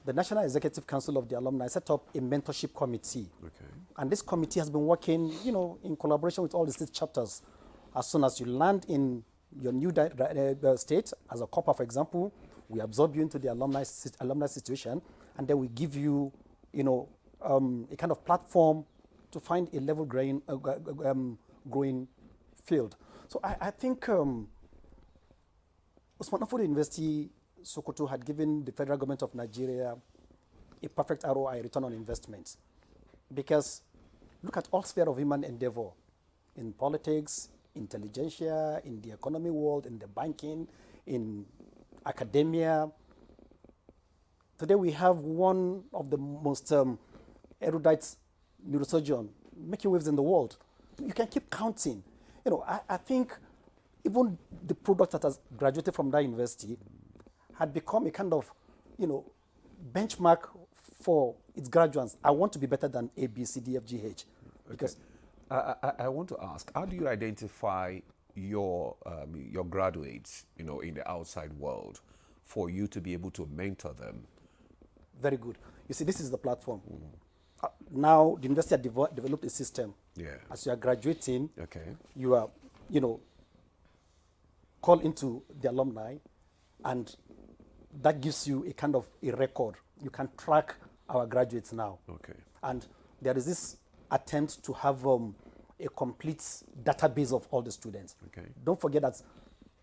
the National Executive Council of the Alumni set up a mentorship committee. Okay. And this committee has been working, you know, in collaboration with all the state chapters. As soon as you land in your new state, as a COPA, for example, we absorb you into the alumni situation, and then we give you, you know, a kind of platform to find a level growing field. So I think Usman Danfodio University Sokoto had given the federal government of Nigeria a perfect ROI, return on investment. Because look at all sphere of human endeavor, in politics, intelligentsia, in the economy world, in the banking, in academia. Today we have one of the most erudite neurosurgeon making waves in the world. You can keep counting. You know, I think even the product that has graduated from that university had become a kind of, you know, benchmark for its graduates. I want to be better than A, B, C, D, F, G, H. Because I want to ask, how do you identify your graduates, you know, in the outside world, for you to be able to mentor them? Very good. You see, this is the platform. Now, the university has developed a system. Yeah. As you are graduating, you are, you know, call into the alumni, and that gives you a kind of a record. You can track our graduates now. Okay. And there is this attempt to have a complete database of all the students. Okay. Don't forget that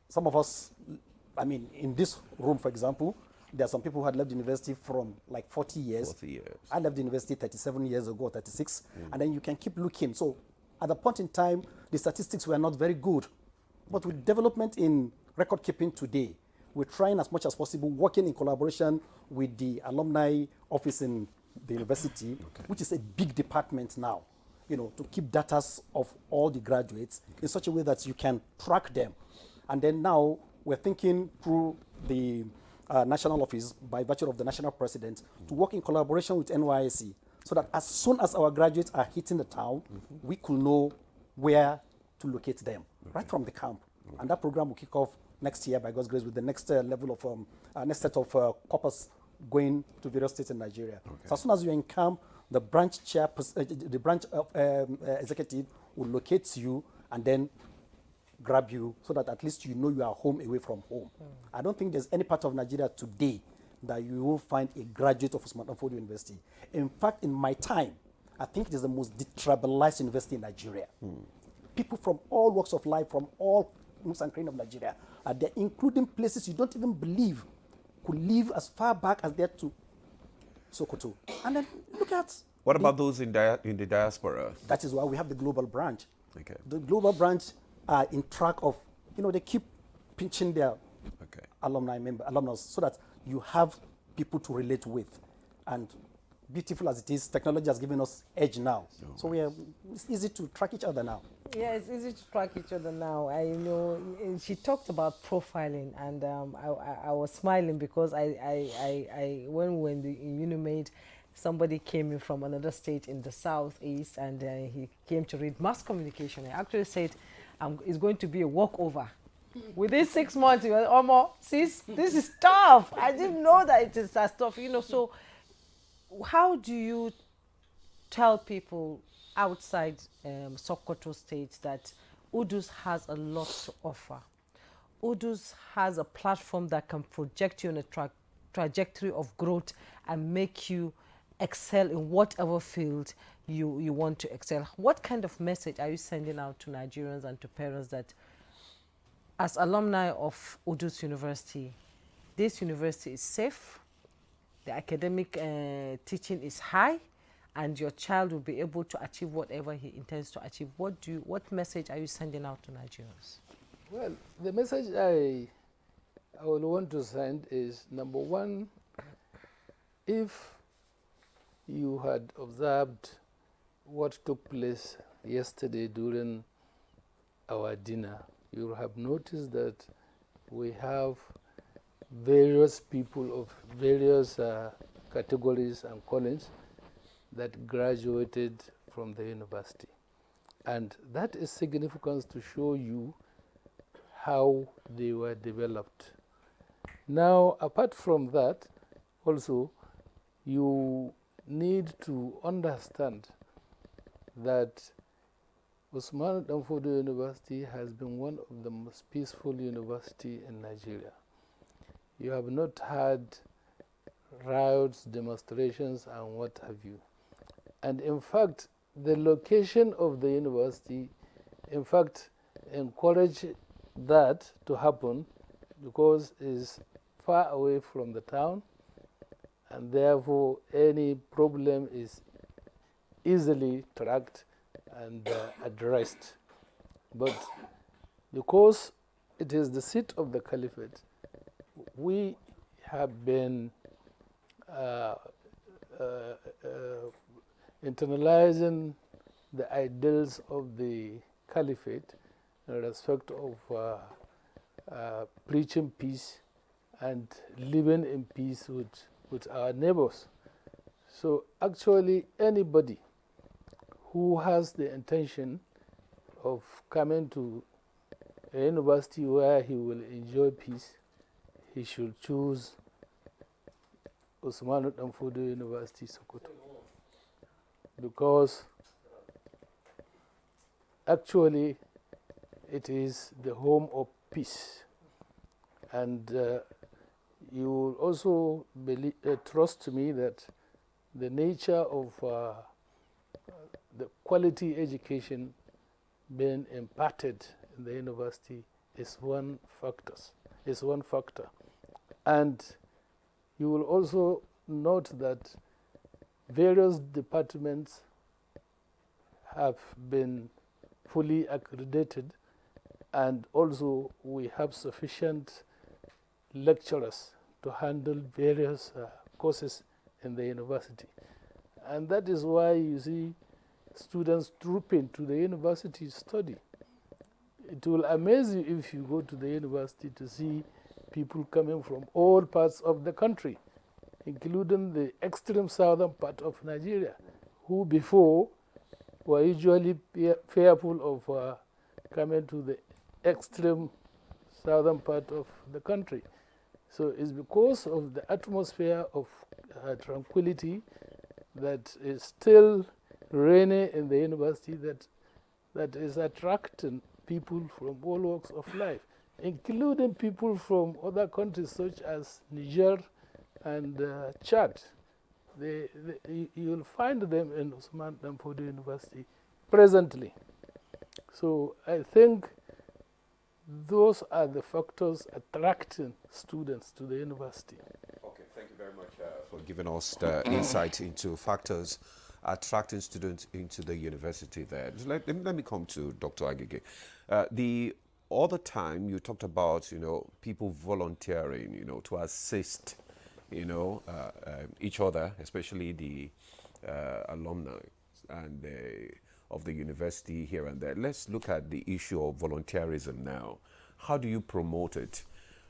some of us, I mean, in this room, for example, there are some people who had left university from like 40 years. 40 years. I left university 37 years ago, 36. And then you can keep looking. So at the point in time, the statistics were not very good. But with development in record keeping today, we're trying as much as possible, working in collaboration with the alumni office in the university, which is a big department now, you know, to keep data of all the graduates in such a way that you can track them. And then now we're thinking through the national office, by virtue of the national president, to work in collaboration with NYSC, so that as soon as our graduates are hitting the town, we could know where to locate them, right from the camp. And that program will kick off next year, by God's grace, with the next level of, next set of corpus going to various states in Nigeria. So as soon as you're in camp, the branch chair, the branch executive will locate you and then grab you, so that at least you know you are home away from home. I don't think there's any part of Nigeria today that you will find a graduate of Usman Danfodio University. In fact, in my time, I think it is the most detribalized university in Nigeria. People from all walks of life, from all nooks and crannies of Nigeria, are there, including places you don't even believe could live as far back as there to Sokoto. And then look at... What about those in the diaspora? That is why we have the global branch. Okay. The global branch are in track of, you know, they keep pinching their alumnus, so that you have people to relate with. And beautiful as it is, technology has given us edge now. So it's easy to track each other now. Yeah, it's easy to track each other now. I know she talked about profiling, and I was smiling because when we were in the UNIMAID, somebody came in from another state in the southeast, and he came to read mass communication. I actually said, it's going to be a walkover. Within 6 months, he was, Omo, sis, this is tough. I didn't know that it is that tough. You know, so how do you tell people outside Sokoto State that UDUS has a lot to offer? UDUS has a platform that can project you on a trajectory of growth and make you excel in whatever field you want to excel. What kind of message are you sending out to Nigerians and to parents that as alumni of UDUS University, this university is safe, the academic teaching is high, and your child will be able to achieve whatever he intends to achieve? What message are you sending out to Nigerians? Well, the message I would want to send is, number one, if you had observed what took place yesterday during our dinner, you will have noticed that we have various people of various categories and callings that graduated from the university. And that is significant to show you how they were developed. Now, apart from that, also, you need to understand that Usman Danfodio University has been one of the most peaceful universities in Nigeria. You have not had riots, demonstrations, and what have you. And in fact, the location of the university, in fact, encouraged that to happen because it's far away from the town, and therefore any problem is easily tracked and addressed. But because it is the seat of the caliphate, we have been internalizing the ideals of the caliphate in respect of preaching peace and living in peace with our neighbors. So actually anybody who has the intention of coming to a university where he will enjoy peace, he should choose Usman Danfodio University, Sokoto. Because actually it is the home of peace. And you will also trust me that the nature of the quality education being imparted in the university is one factor. And you will also note that various departments have been fully accredited, and also we have sufficient lecturers to handle various courses in the university. And that is why you see students trooping to the university to study. It will amaze you if you go to the university to see people coming from all parts of the country, including the extreme southern part of Nigeria, who before were usually fearful of coming to the extreme southern part of the country. So it's because of the atmosphere of tranquility that is still reigning in the university that is attracting people from all walks of life, including people from other countries such as Niger and Chad. You'll find them in Usman Danfodio University presently. So I think those are the factors attracting students to the university. Okay, thank you very much for giving us the insight into factors attracting students into the university there. Let me come to Dr. Agege. The other time you talked about, people volunteering, to assist, each other, especially the alumni and of the university here and there. Let's look at the issue of volunteerism now. How do you promote it?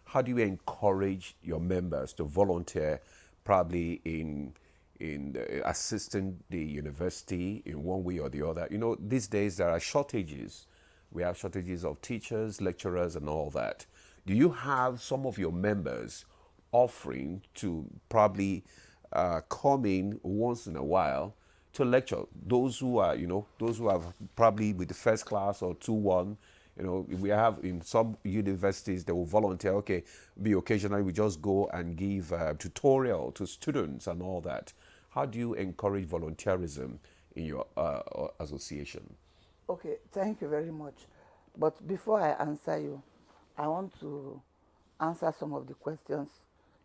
How do you encourage your members to volunteer, probably in assisting the university in one way or the other? These days there are shortages. We have shortages of teachers, lecturers, and all that. Do you have some of your members offering to probably come in once in a while to lecture? Those who are, those who have probably with the first class or 2-1, we have in some universities, they will volunteer, okay, occasionally we just go and give tutorial to students and all that. How do you encourage volunteerism in your association? Okay, thank you very much. But before I answer you, I want to answer some of the questions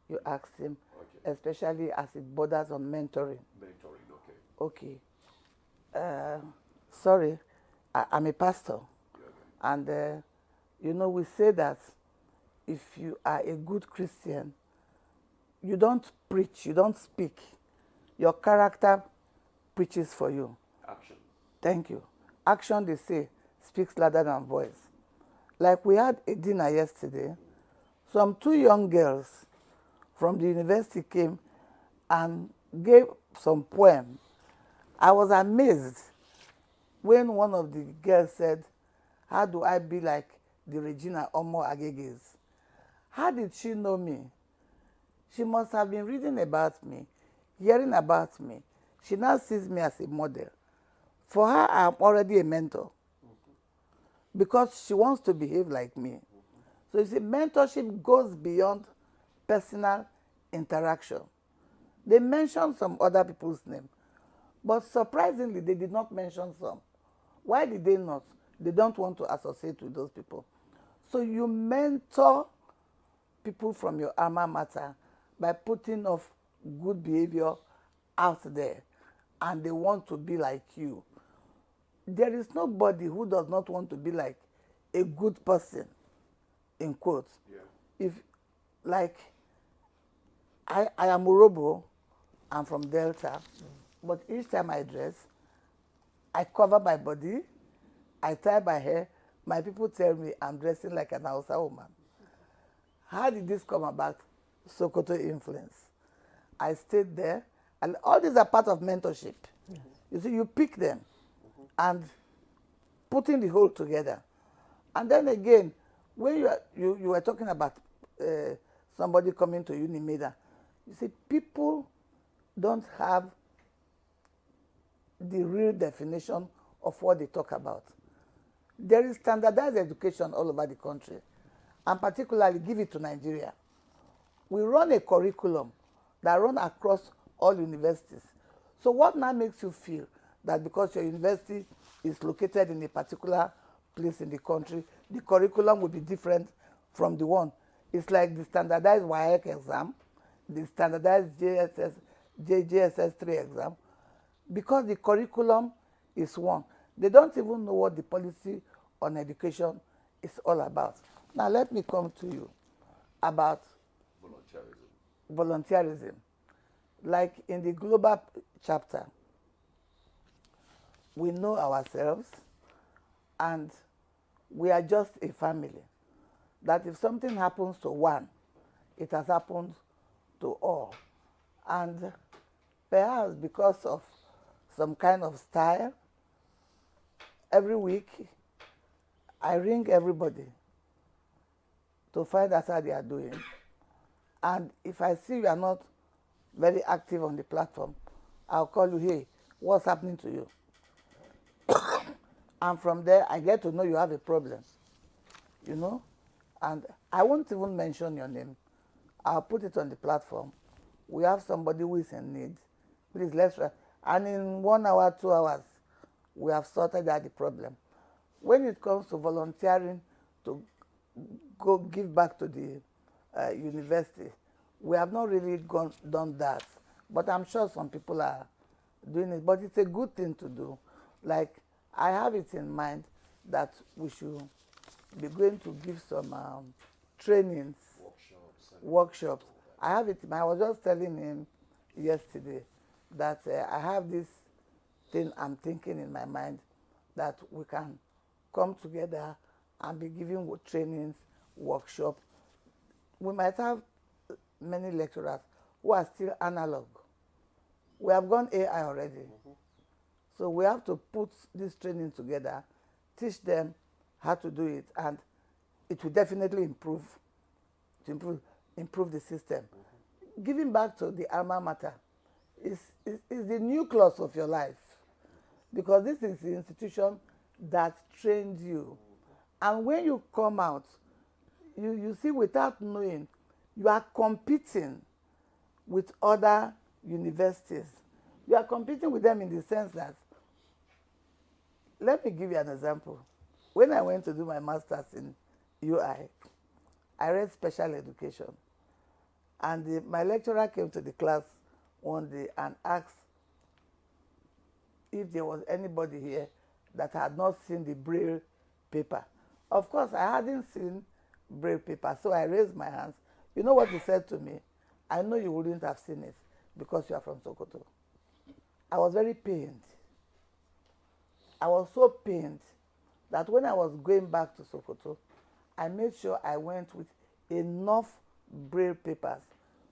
you asked him, okay, especially as it borders on mentoring. Mentoring, okay. Okay. Sorry, I'm a pastor. Yeah, okay. And, we say that if you are a good Christian, you don't preach, you don't speak. Your character preaches for you. Action. Thank you. Action, they say, speaks louder than voice. Like we had a dinner yesterday, some 2 young girls from the university came and gave some poem. I was amazed when one of the girls said, how do I be like the Regina Omo Ageges? How did she know me? She must have been reading about me, hearing about me. She now sees me as a model. For her, I'm already a mentor because she wants to behave like me. So you see, mentorship goes beyond personal interaction. They mentioned some other people's name, but surprisingly, they did not mention some. Why did they not? They don't want to associate with those people. So you mentor people from your alma mater by putting off good behavior out there, and they want to be like you. There is nobody who does not want to be like a good person, in quotes. Yeah. If, like, I am Urobo, I'm from Delta, but each time I dress, I cover my body, I tie my hair, my people tell me I'm dressing like an Hausa woman. How did this come about? Sokoto influence. I stayed there, and all these are part of mentorship. Mm-hmm. You see, you pick them, and putting the whole together. And then again, when you were talking about somebody coming to Unimeda, you see, people don't have the real definition of what they talk about. There is standardized education all over the country. and particularly give it to Nigeria. We run a curriculum that runs across all universities. So what now makes you feel that because your university is located in a particular place in the country, the curriculum will be different from the one? It's like the standardized WAEC exam, the standardized JSS 3 exam, because the curriculum is one. They don't even know what the policy on education is all about. Now let me come to you about volunteerism. Like in the global chapter, we know ourselves and we are just a family. That if something happens to one, it has happened to all. And perhaps because of some kind of style, every week I ring everybody to find out how they are doing. And if I see you are not very active on the platform, I'll call you, hey, what's happening to you? And from there, I get to know you have a problem, you know? And I won't even mention your name. I'll put it on the platform. We have somebody who is in need. Please, let's try. And in 1 hour, 2 hours, we have sorted out the problem. When it comes to volunteering to go give back to the university, we have not really done that. But I'm sure some people are doing it. But it's a good thing to do. Like, I have it in mind that we should be going to give some trainings, workshops. I have it. I was just telling him yesterday that I have this thing I'm thinking in my mind that we can come together and be giving trainings, workshops. We might have many lecturers who are still analog. We have gone AI already. So we have to put this training together, teach them how to do it, and it will definitely improve the system. Giving back to the alma mater is the nucleus of your life, because this is the institution that trained you. And when you come out, you see, without knowing, you are competing with other universities. You are competing with them in the sense that, let me give you an example. When I went to do my master's in UI, I read special education. And my lecturer came to the class one day and asked if there was anybody here that had not seen the Braille paper. Of course, I hadn't seen Braille paper, so I raised my hands. You know what he said to me? I know you wouldn't have seen it because you are from Sokoto. I was very pained. I was so pained that when I was going back to Sokoto, I made sure I went with enough Braille papers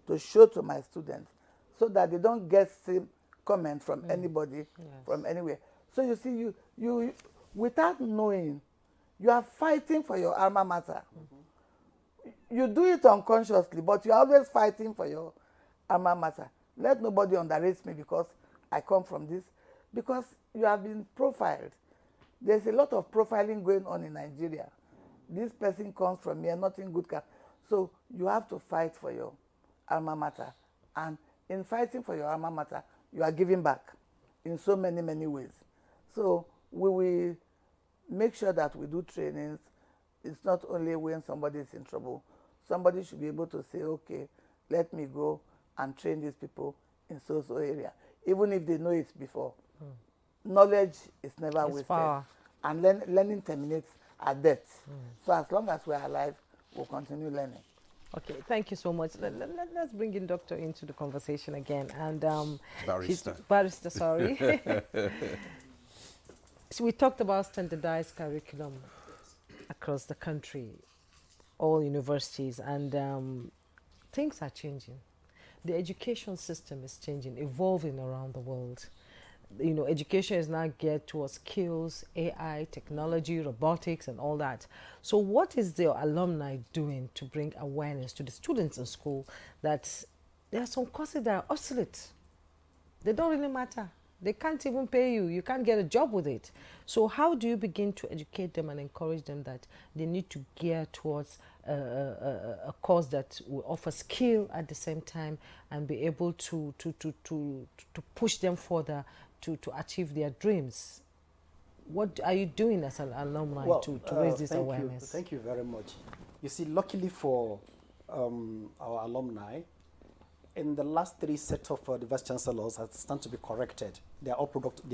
to show to my students so that they don't get same comment from anybody, from anywhere. So you see, you without knowing, you are fighting for your alma mater. You do it unconsciously, but you are always fighting for your alma mater. Let nobody underrate me because I come from this, because you have been profiled. There's a lot of profiling going on in Nigeria. This person comes from here, nothing good can. So you have to fight for your alma mater. And in fighting for your alma mater, you are giving back in so many, many ways. So we will make sure that we do trainings. It's not only when somebody is in trouble. Somebody should be able to say, okay, let me go and train these people in so-so area, even if they know it before. Knowledge is never wasted. Power. And learning terminates at death. So as long as we're alive, we'll continue learning. Okay, thank you so much. Let's bring in Doctor into the conversation again. And Barrister, sorry. So we talked about standardized curriculum across the country, all universities, and things are changing. The education system is changing, evolving around the world. You know, education is now geared towards skills, AI, technology, robotics, and all that. So what is the alumni doing to bring awareness to the students in school that there are some courses that are obsolete? They don't really matter. They can't even pay you. You can't get a job with it. So how do you begin to educate them and encourage them that they need to gear towards a course that will offer skill at the same time and be able to push them further to achieve their dreams. What are you doing as an alumni to raise this awareness? Thank you very much. You see, luckily for our alumni, in the last 3 sets of the vice chancellors has stand to be corrected. They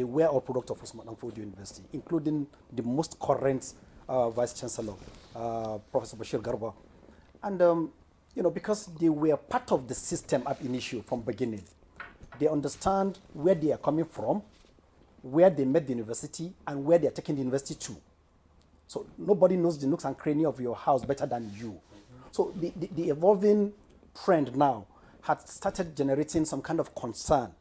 were all product of Usman Danfodio University, including the most current vice chancellor, Professor Bashir Garba. And because they were part of the system ab initio from beginning, they understand where they are coming from, where they met the university, and where they are taking the university to. So nobody knows the nooks and crannies of your house better than you. So the evolving trend now had started generating some kind of concern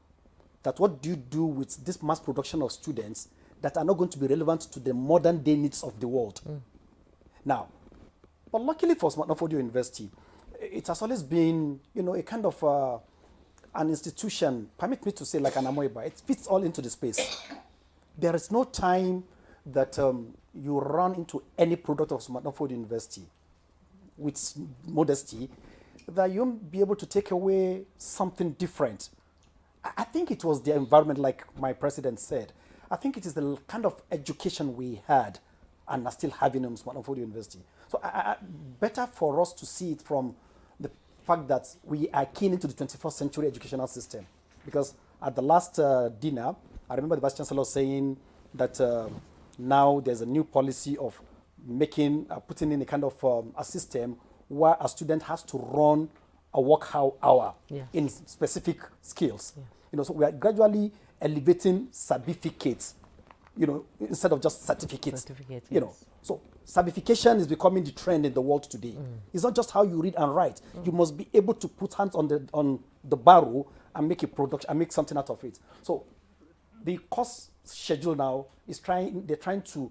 that what do you do with this mass production of students that are not going to be relevant to the modern day needs of the world. Now, but luckily for Usman Danfodio University, it has always been, a kind of an institution, permit me to say like an amoeba, it fits all into the space. There is no time that you run into any product of Usman Danfodio University with modesty that you won't be able to take away something different. I think it was the environment, like my president said. I think it is the kind of education we had and are still having in Usman Danfodio University. So better for us to see it from the fact that we are keen into the 21st century educational system. Because at the last dinner, I remember the Vice Chancellor saying that now there's a new policy of putting in a kind of a system where a student has to run a work hour in specific skills. So we are gradually elevating certificates, instead of just certificates. So certification is becoming the trend in the world today. It's not just how you read and write. You must be able to put hands on the barrel and make a product and make something out of it. So the course schedule now is they're trying to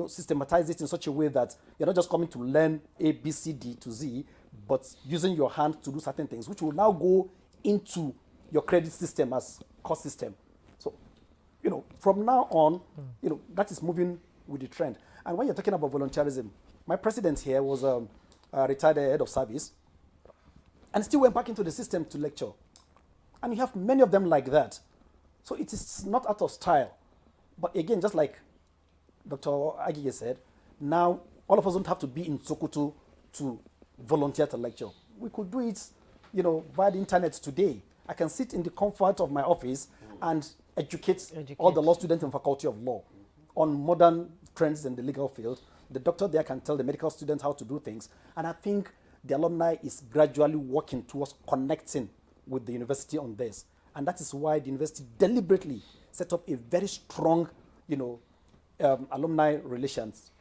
systematize it in such a way that you're not just coming to learn A, B, C, D to Z, but using your hands to do certain things, which will now go into your credit system as course system. So, from now on, that is moving with the trend. And when you're talking about volunteerism, my president here was a retired head of service and still went back into the system to lecture. And you have many of them like that. So it is not out of style. But again, just like Dr. Agige said, now all of us don't have to be in Sokoto to volunteer to lecture. We could do it, via the internet today. I can sit in the comfort of my office and educate all the law students in Faculty of Law on modern trends in the legal field. The doctor there can tell the medical students how to do things. And I think the alumni is gradually working towards connecting with the university on this. And that is why the university deliberately set up a very strong, alumni relations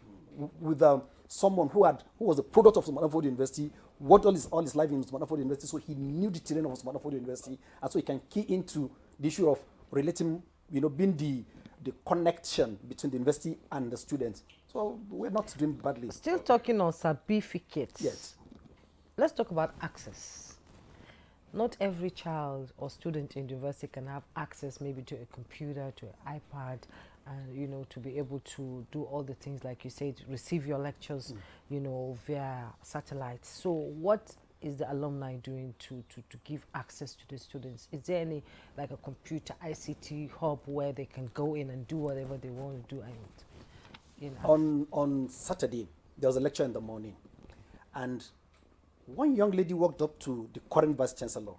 with someone who was a product of Usman Danfodio University, worked all his life in Usman Danfodio University, so he knew the terrain of Usman Danfodio University, and so he can key into the issue of relating, being the connection between the university and the students. So we're not doing badly. Still talking on certificates. Yes. Let's talk about access. Not every child or student in university can have access maybe to a computer, to an iPad, and to be able to do all the things like you said, receive your lectures, via satellite. So what is the alumni doing to give access to the students? Is there any like a computer ICT hub where they can go in and do whatever they want to do? On Saturday, there was a lecture in the morning, and one young lady walked up to the current vice chancellor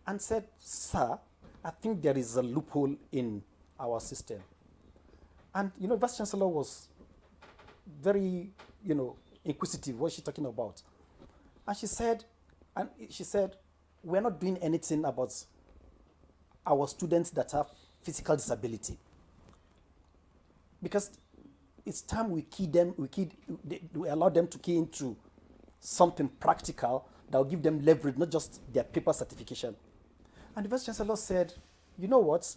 and said, "Sir, I think there is a loophole in our system." And vice chancellor was very inquisitive. What is she talking about? And she said, we're not doing anything about our students that have physical disability, because it's time we allow them to key into something practical that will give them leverage, not just their paper certification. And the vice chancellor said, "You know what?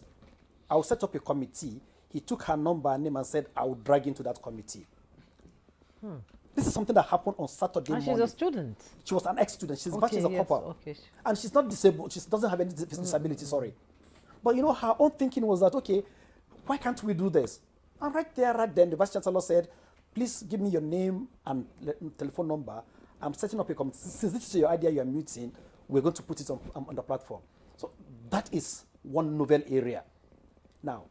I'll set up a committee." He took her number and name and said, "I will drag into that committee." This is something that happened on Saturday morning. And she's a student? She was an ex-student. She's a copper. Okay. And she's not disabled. She doesn't have any disability, sorry. But her own thinking was that, okay, why can't we do this? And right then, the vice chancellor said, "Please give me your name and telephone number. I'm setting up a committee. Since this is your idea you are meeting, we're going to put it on the platform. So that is one novel area. Now,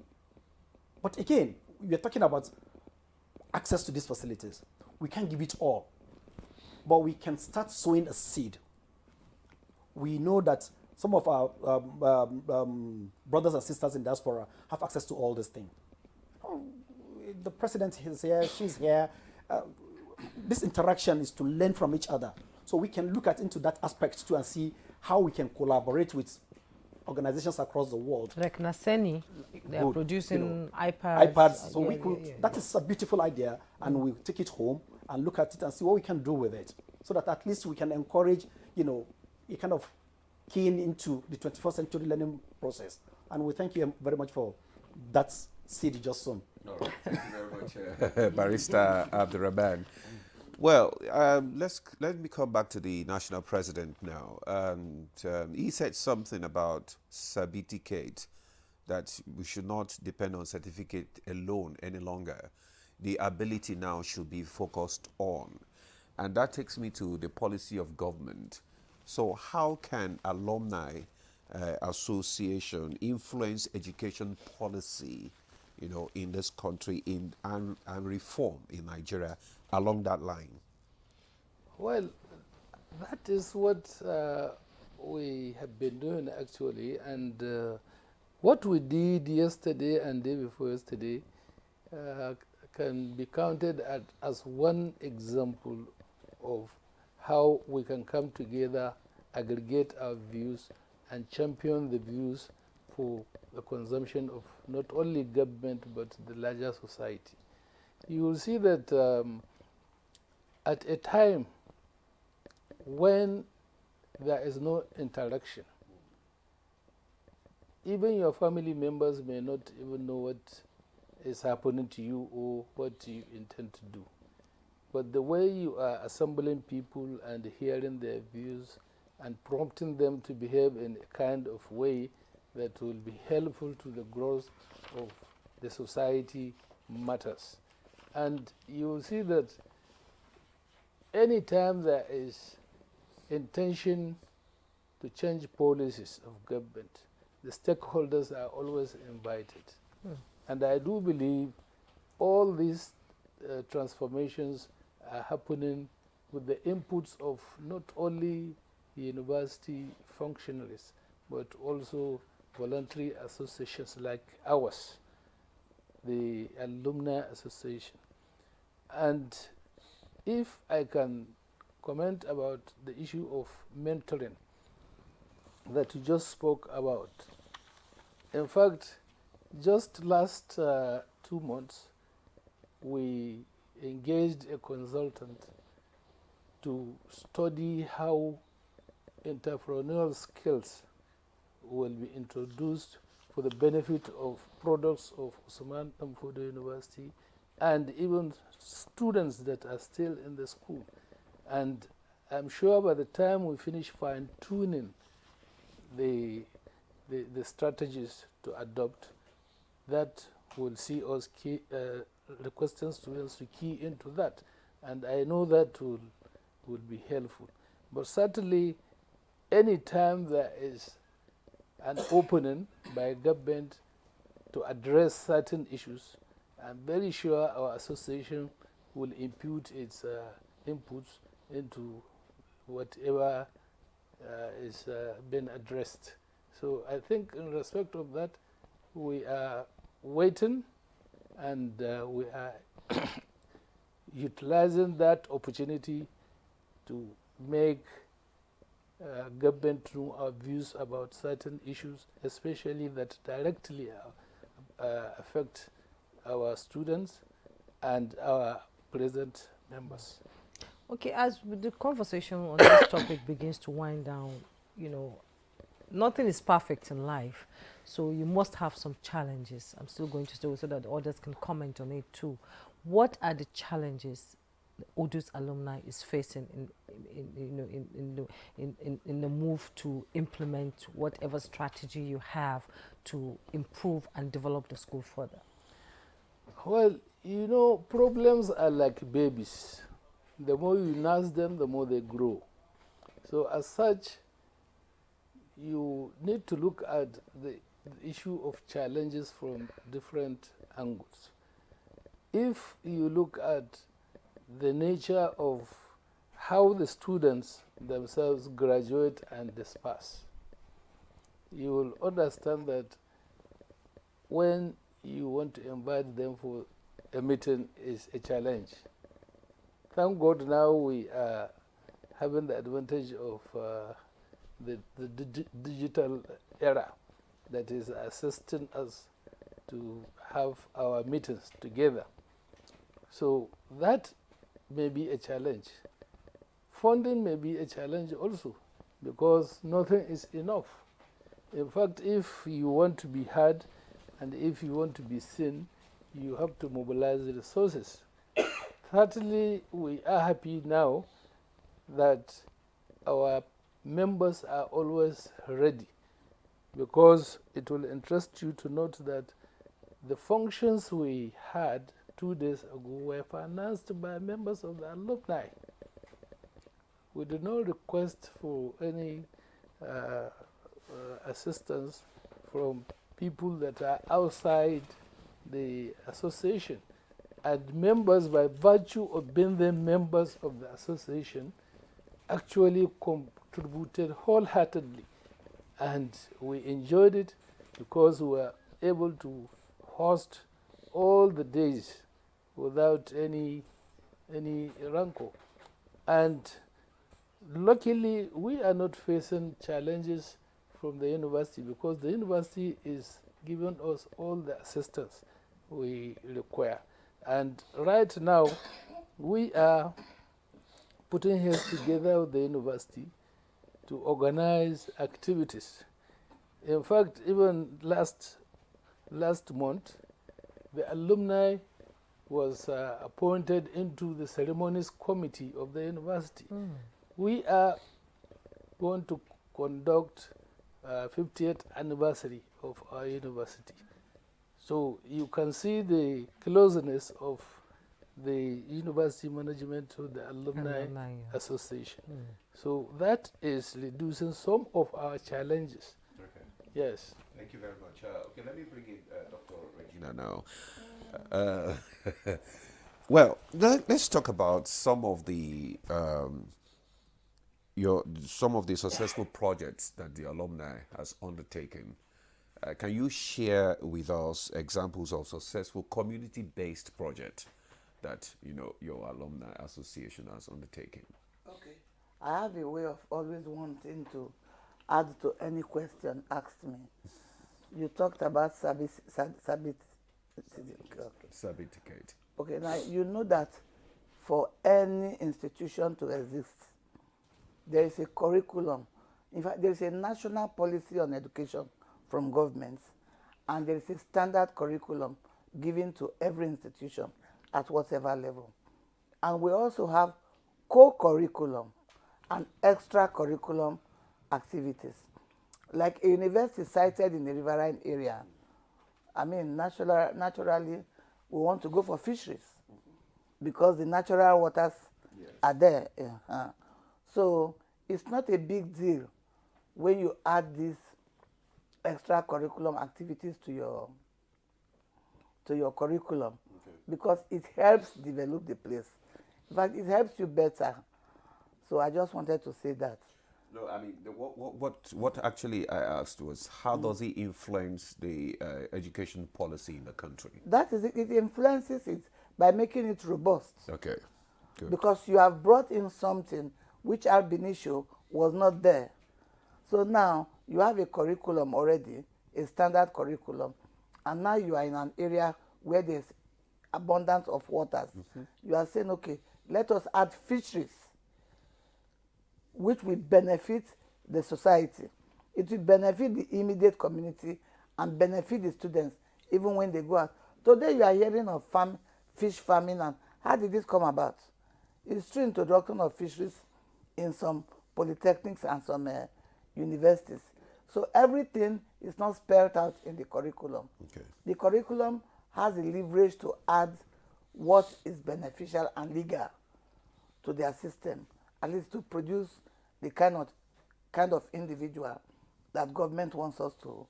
but again, we're talking about access to these facilities. We can't give it all, but we can start sowing a seed. We know that some of our brothers and sisters in diaspora have access to all these things. Oh, the president is here, she's here. This interaction is to learn from each other. So we can look into that aspect too and see how we can collaborate with organizations across the world. Like Naseni, they are producing iPads. So yeah, that is a beautiful idea, and we take it home and look at it and see what we can do with it, so that at least we can encourage, a kind of keying into the 21st century learning process. And we thank you very much for that seed just sown. All right. Thank you very much, Barrister Abdurrahman. Well, let me come back to the national president now. And he said something about certificate, that we should not depend on certificate alone any longer. The ability now should be focused on. And that takes me to the policy of government. So how can alumni association influence education policy, in this country and reform in Nigeria along that line? Well, that is what we have been doing actually, and what we did yesterday and day before yesterday can be counted as one example of how we can come together, aggregate our views, and champion the views for the consumption of not only government but the larger society. You will see that at a time when there is no interaction, even your family members may not even know what is happening to you or what you intend to do. But the way you are assembling people and hearing their views and prompting them to behave in a kind of way that will be helpful to the growth of the society matters. And you will see that any time there is intention to change policies of government, the stakeholders are always invited. And I do believe all these transformations are happening with the inputs of not only university functionaries, but also voluntary associations like ours, the Alumni Association. And if I can comment about the issue of mentoring that you just spoke about. In fact, just last 2 months, we engaged a consultant to study how entrepreneurial skills will be introduced for the benefit of products of Usman Danfodio University and even students that are still in the school. And I'm sure by the time we finish fine-tuning the strategies to adopt, that will see us requesting students to key into that. And I know that will be helpful. But certainly, any time there is an opening by government to address certain issues, I'm very sure our association will impute its inputs into whatever is being addressed. So I think in respect of that, we are waiting and we are utilizing that opportunity to make government know our views about certain issues, especially that directly affect our students and our present members. Okay, as the conversation on this topic begins to wind down, nothing is perfect in life, so you must have some challenges. I'm still going to say so that others can comment on it too. What are the challenges Odus alumni is facing in the move to implement whatever strategy you have to improve and develop the school further? Well, problems are like babies. the more you nurse them, the more they grow. So as such, you need to look at the issue of challenges from different angles. If you look at the nature of how the students themselves graduate and disperse, you will understand that when you want to invite them for a meeting is a challenge. Thank God now we are having the advantage of the digital era that is assisting us to have our meetings together. So that may be a challenge. Funding may be a challenge also, because nothing is enough. In fact, if you want to be heard and if you want to be seen, you have to mobilize the resources. Thirdly, we are happy now that our members are always ready, because it will interest you to note that the functions we had 2 days ago were financed by members of the alumni. We did not request for any assistance from people that are outside the association. And members, by virtue of being the members of the association, actually contributed wholeheartedly. And we enjoyed it because we were able to host all the days without any rancor. And luckily, we are not facing challenges from the university, because the university is giving us all the assistance we require. And right now, we are putting heads together with the university to organize activities. In fact, even last month, the alumni was appointed into the ceremonies committee of the university. We are going to conduct 50th anniversary of our university. So you can see the closeness of the university management to the alumni association. So that is reducing some of our challenges. Okay. Yes. Thank you very much. Okay, let me bring in Dr. Regina now. Well, let's talk about some of the successful projects that the alumni has undertaken. Can you share with us examples of successful community-based projects that your alumni association has undertaken? Okay. I have a way of always wanting to add to any question asked me. You talked about certificate. Okay, now you know that for any institution to exist, there is a curriculum. In fact, there is a national policy on education from governments, and there is a standard curriculum given to every institution at whatever level. And we also have co-curriculum and extra-curriculum activities. Like a university sited in the riverine area, I mean, naturally, we want to go for fisheries because the natural waters are there. So it's not a big deal when you add these extra curriculum activities to your curriculum, because it helps develop the place. In fact, it helps you better. So I just wanted to say that. No, I mean, what actually I asked was, how does it influence the education policy in the country? That is it. It influences it by making it robust. Okay, good. Because you have brought in something which ab initio was not there. So now you have a curriculum already, a standard curriculum, and now you are in an area where there's abundance of waters. You are saying, okay, let us add fisheries, which will benefit the society. It will benefit the immediate community and benefit the students, even when they go out. Today you are hearing of fish farming, and how did this come about? It's through introduction of fisheries in some polytechnics and some universities. So everything is not spelled out in the curriculum. Okay. The curriculum has the leverage to add what is beneficial and legal to their system, at least to produce the kind of individual that government wants us to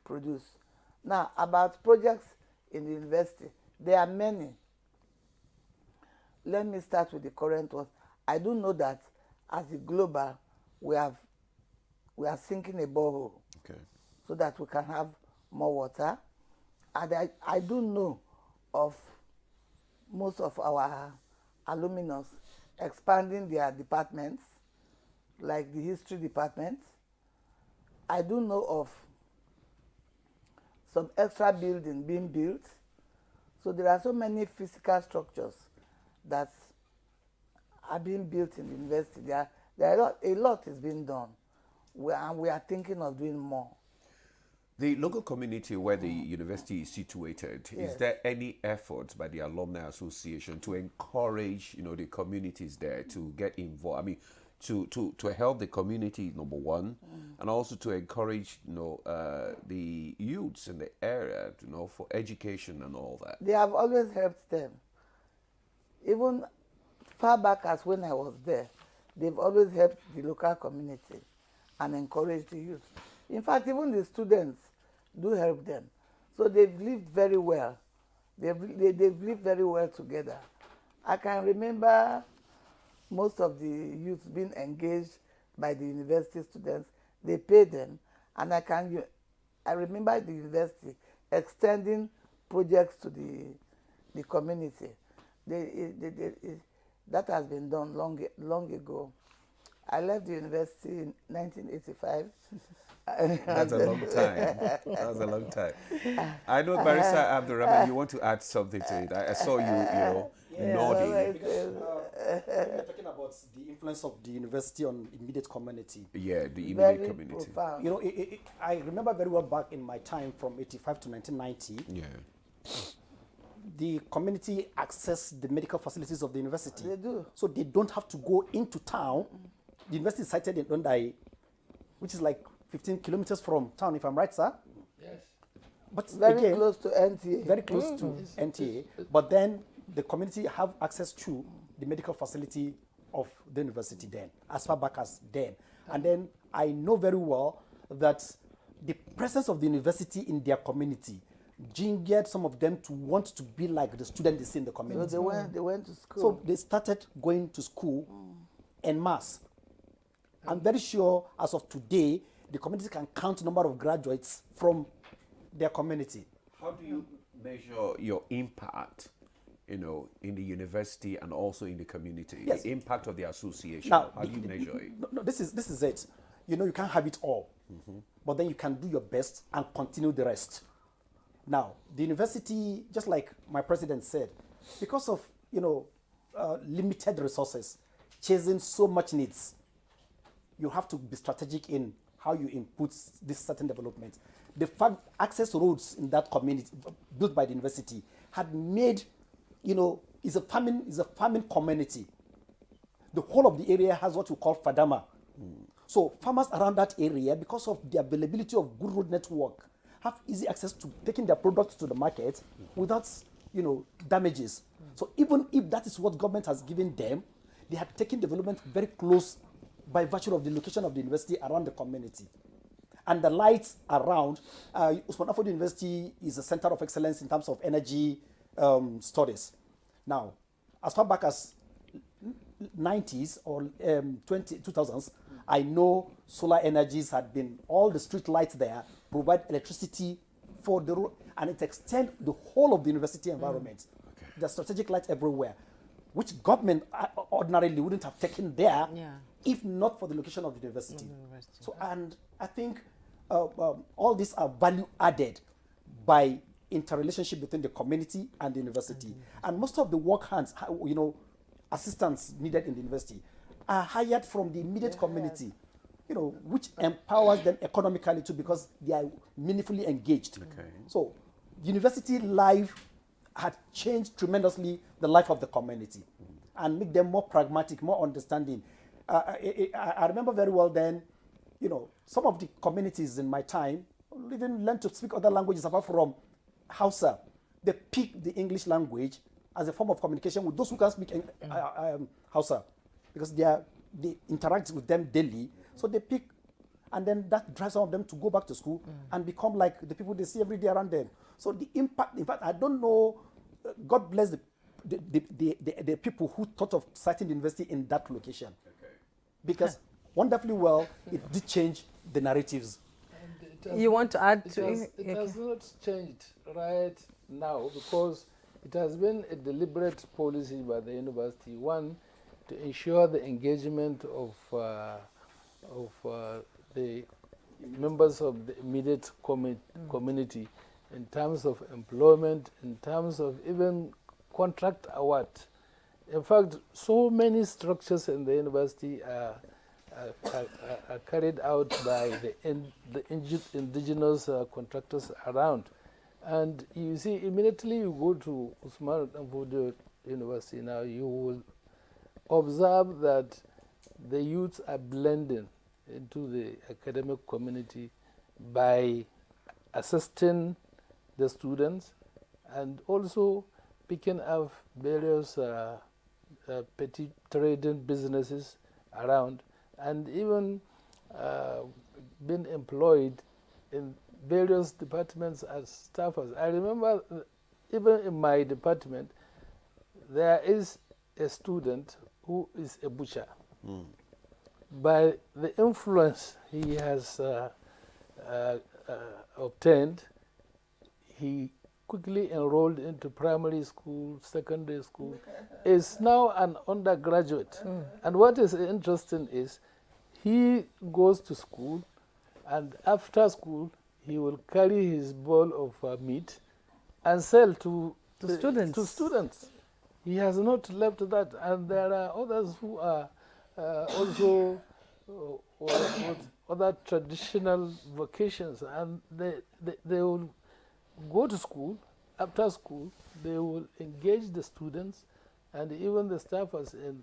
produce. Now, about projects in the university, there are many. Let me start with the current ones. I do know that as a global, we are sinking a borehole, okay, so that we can have more water. And I do know of most of our alumni expanding their departments, like the history department. I do know of some extra building being built. So there are so many physical structures that are being built in the university. A lot is being done. We are thinking of doing more. The local community where the university is situated, Yes. is there any effort by the Alumni Association to encourage, the communities there to get involved? I mean, to help the community, number one, and also to encourage, the youths in the area, for education and all that. They have always helped them. Even far back as when I was there, they've always helped the local community and encouraged the youth. In fact, even the students do help them. So they've lived very well. They've lived very well together. I can remember most of the youth being engaged by the university students. They pay them, and I remember the university extending projects to the community. That has been done long ago. I left the university in 1985. That's a long time. That's a long time. I know, Barrister Abdurrahman, you want to add something to it. I saw you, nodding. Because, when you're talking about the influence of the university on immediate community. Yeah, the immediate Very community. profound. I remember very well back in my time from 85 to 1990. Yeah. The community access the medical facilities of the university. They do. So they don't have to go into town. The university is sited in Dondai, which is like 15 kilometers from town, if I'm right, sir? Yes. But Very again, close to NTA. very close to NTA. But then the community have access to the medical facility of the university then, as far back as then. And then I know very well that the presence of the university in their community gingered some of them to want to be like the student they see in the community. So they went to school. So they started going to school en masse. I'm very sure as of today, the community can count the number of graduates from their community. How do you measure your impact, in the university and also in the community? Yes. The impact of the association. Now, How do you measure it? No, this is it. You can't have it all, but then you can do your best and continue the rest. Now, the university, just like my president said, because of limited resources, chasing so much needs, you have to be strategic in how you input this certain development. The fact access roads in that community built by the university had made, is a farming community. The whole of the area has what we call fadama. So farmers around that area, because of the availability of good road network, have easy access to taking their products to the market without, damages. So even if that is what government has given them, they had taken development very close by virtue of the location of the university around the community. And the lights around, Usman Afford University is a center of excellence in terms of energy studies. Now, as far back as 90s or 2000s, I know solar energies had been, all the street lights there provide electricity for the road, and it extends the whole of the university environment. Okay. There's strategic lights everywhere, which government ordinarily wouldn't have taken there if not for the location of the university. So, and I think all these are value added by interrelationship between the community and the university. And most of the work hands, assistants needed in the university are hired from the immediate community, which empowers them economically too, because they are meaningfully engaged. Okay. So university life had changed tremendously the life of the community and make them more pragmatic, more understanding. I remember very well then, some of the communities in my time even learned to speak other languages apart from Hausa. They pick the English language as a form of communication with those who can speak Hausa. because they interact with them daily, so they pick, and then that drives some of them to go back to school and become like the people they see every day around them. So the impact, in fact, I don't know, God bless the people who thought of starting the university in that location. Because wonderfully well, it did change the narratives. You want to add to it? It has not changed right now, because it has been a deliberate policy by the university, one, to ensure the engagement of the members of the immediate community in terms of employment, in terms of even contract award. In fact, so many structures in the university are carried out by the indigenous contractors around. And you see, immediately you go to Usman Danfodio University now, you will observe that the youths are blending into the academic community by assisting the students and also picking up various petty trading businesses around, and even being employed in various departments as staffers. I remember even in my department, there is a student who is a butcher. By the influence he has obtained, he quickly enrolled into primary school, secondary school, is now an undergraduate. And what is interesting is he goes to school, and after school he will carry his bowl of meat and sell to students. He has not left that, and there are others who are also with other traditional vocations, and they will go to school. After school, they will engage the students and even the staffers in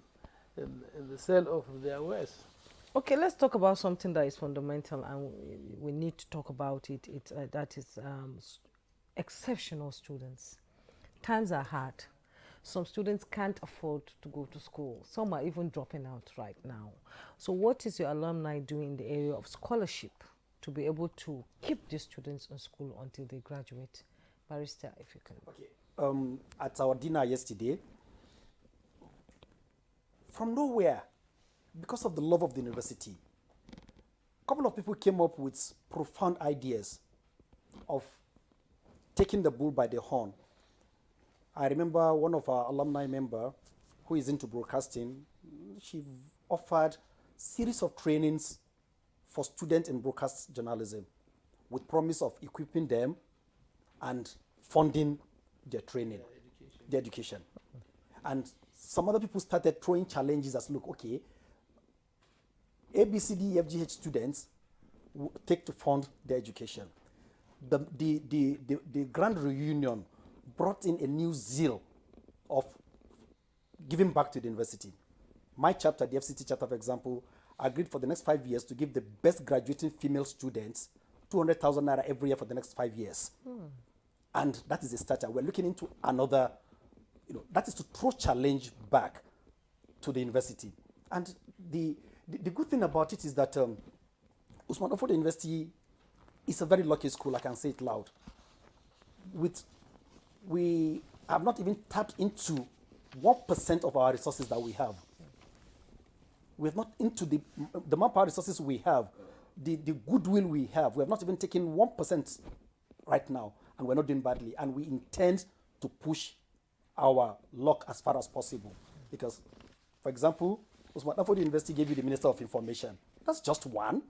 the sale of their wares. Okay, let's talk about something that is fundamental, and we need to talk about it. That is exceptional students. Times are hard. Some students can't afford to go to school. Some are even dropping out right now. So what is your alumni doing in the area of scholarship to be able to keep these students in school until they graduate? Barrister, if you can. Okay. At our dinner yesterday, from nowhere, because of the love of the university, a couple of people came up with profound ideas of taking the bull by the horn. I remember one of our alumni member who is into broadcasting, she offered series of trainings for students in broadcast journalism with promise of equipping them and funding their training, their education. And some other people started throwing challenges as, look, okay, ABCD, FGH students take to fund their education. The grand reunion brought in a new zeal of giving back to the university. My chapter, the FCT chapter, for example, agreed for the next 5 years to give the best graduating female students 200,000 naira every year for the next 5 years. And that is a starter. We're looking into another, that is to throw challenge back to the university. And the good thing about it is that Usman Danfodio University is a very lucky school, I can say it loud. We have not even tapped into 1% of our resources that we have. We have not into the manpower resources we have, the goodwill we have. We have not even taken 1% right now, and we're not doing badly. And we intend to push our luck as far as possible. Because, for example, Usman Danfodio University gave you the Minister of Information. That's just one.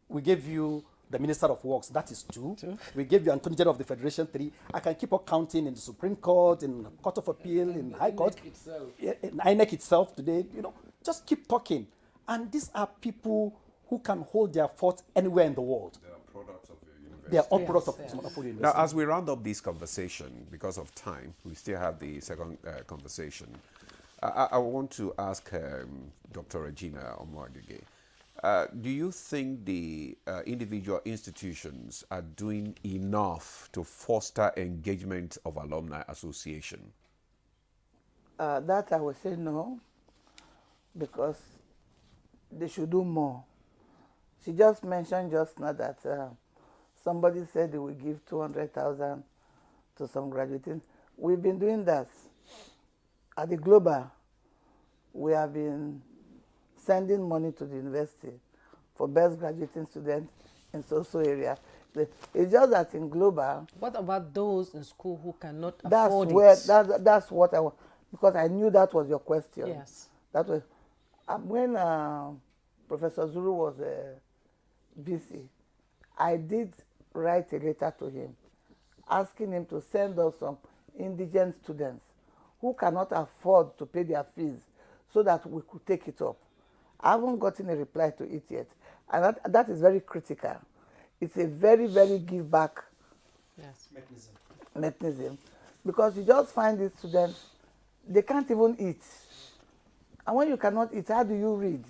We gave you the Minister of Works, that is two. We gave you Attorney General of the Federation, 3. I can keep on counting in the Supreme Court, in Court of Appeal, in High Court, in INEC itself today. Just keep talking. And these are people who can hold their fort anywhere in the world. They are products of the university. They are all products of Usman Danfodio University. Now, as we round up this conversation, because of time, we still have the second conversation. I want to ask Dr. Regina Omoagege. Do you think the individual institutions are doing enough to foster engagement of alumni association? That I would say no. because they should do more. She just mentioned just now that somebody said they will give 200,000 to some graduating. We've been doing that. At the Global, we have been sending money to the university for best graduating students in social area. It's just that in Global. What about those in school who cannot That's afford where it? that's what I want, because I knew that was your question. Yes. That was when Professor Zuru was busy. I did write a letter to him, asking him to send us some indigent students who cannot afford to pay their fees, so that we could take it up. I haven't gotten a reply to it yet, and that is very critical. It's a very, very give back mechanism, because you just find these students, they can't even eat. And when you cannot eat, how do you read?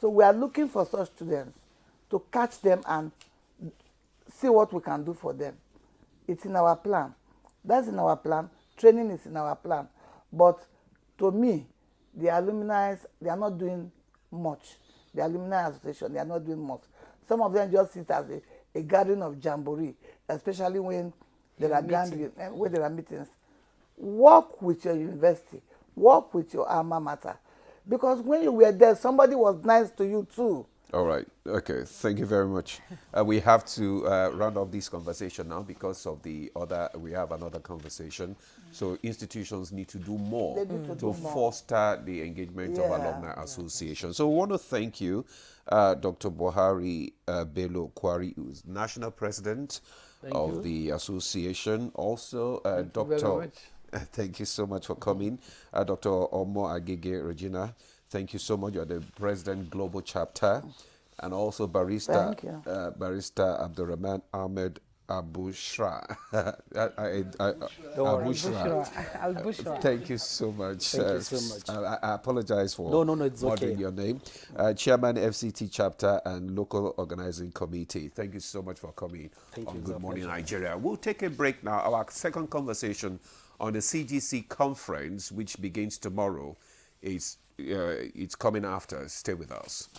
So we are looking for such students to catch them and see what we can do for them. It's in our plan. That's in our plan. Training is in our plan. But to me, the alumni, they are not doing much. The alumni association, they are not doing much. Some of them just sit as a gathering of jamboree, especially when there are when there are meetings. Work with your university. Work with your alma mater. Because when you were there, somebody was nice to you too. All right. Okay. Thank you very much. We have to round up this conversation now because of the other. We have another conversation. So institutions need to do more to foster the engagement of alumni association. So we want to thank you, Dr. Buhari Bello Kwari, who is national president of the association. Also, Dr. Thank you so much for coming. Dr. Omo Agege Regina, thank you so much. You're the president global chapter. And also Barrister Abdurrahman Ahmed Abushra. Abushra. Thank you so much. Thank you so much. I apologize for it's murdering okay. your name. Chairman FCT chapter and local organizing committee. Thank you so much for coming on Good Morning Nigeria. We'll take a break now. Our second conversation on the CGC conference, which begins tomorrow, it's coming after. Stay with us.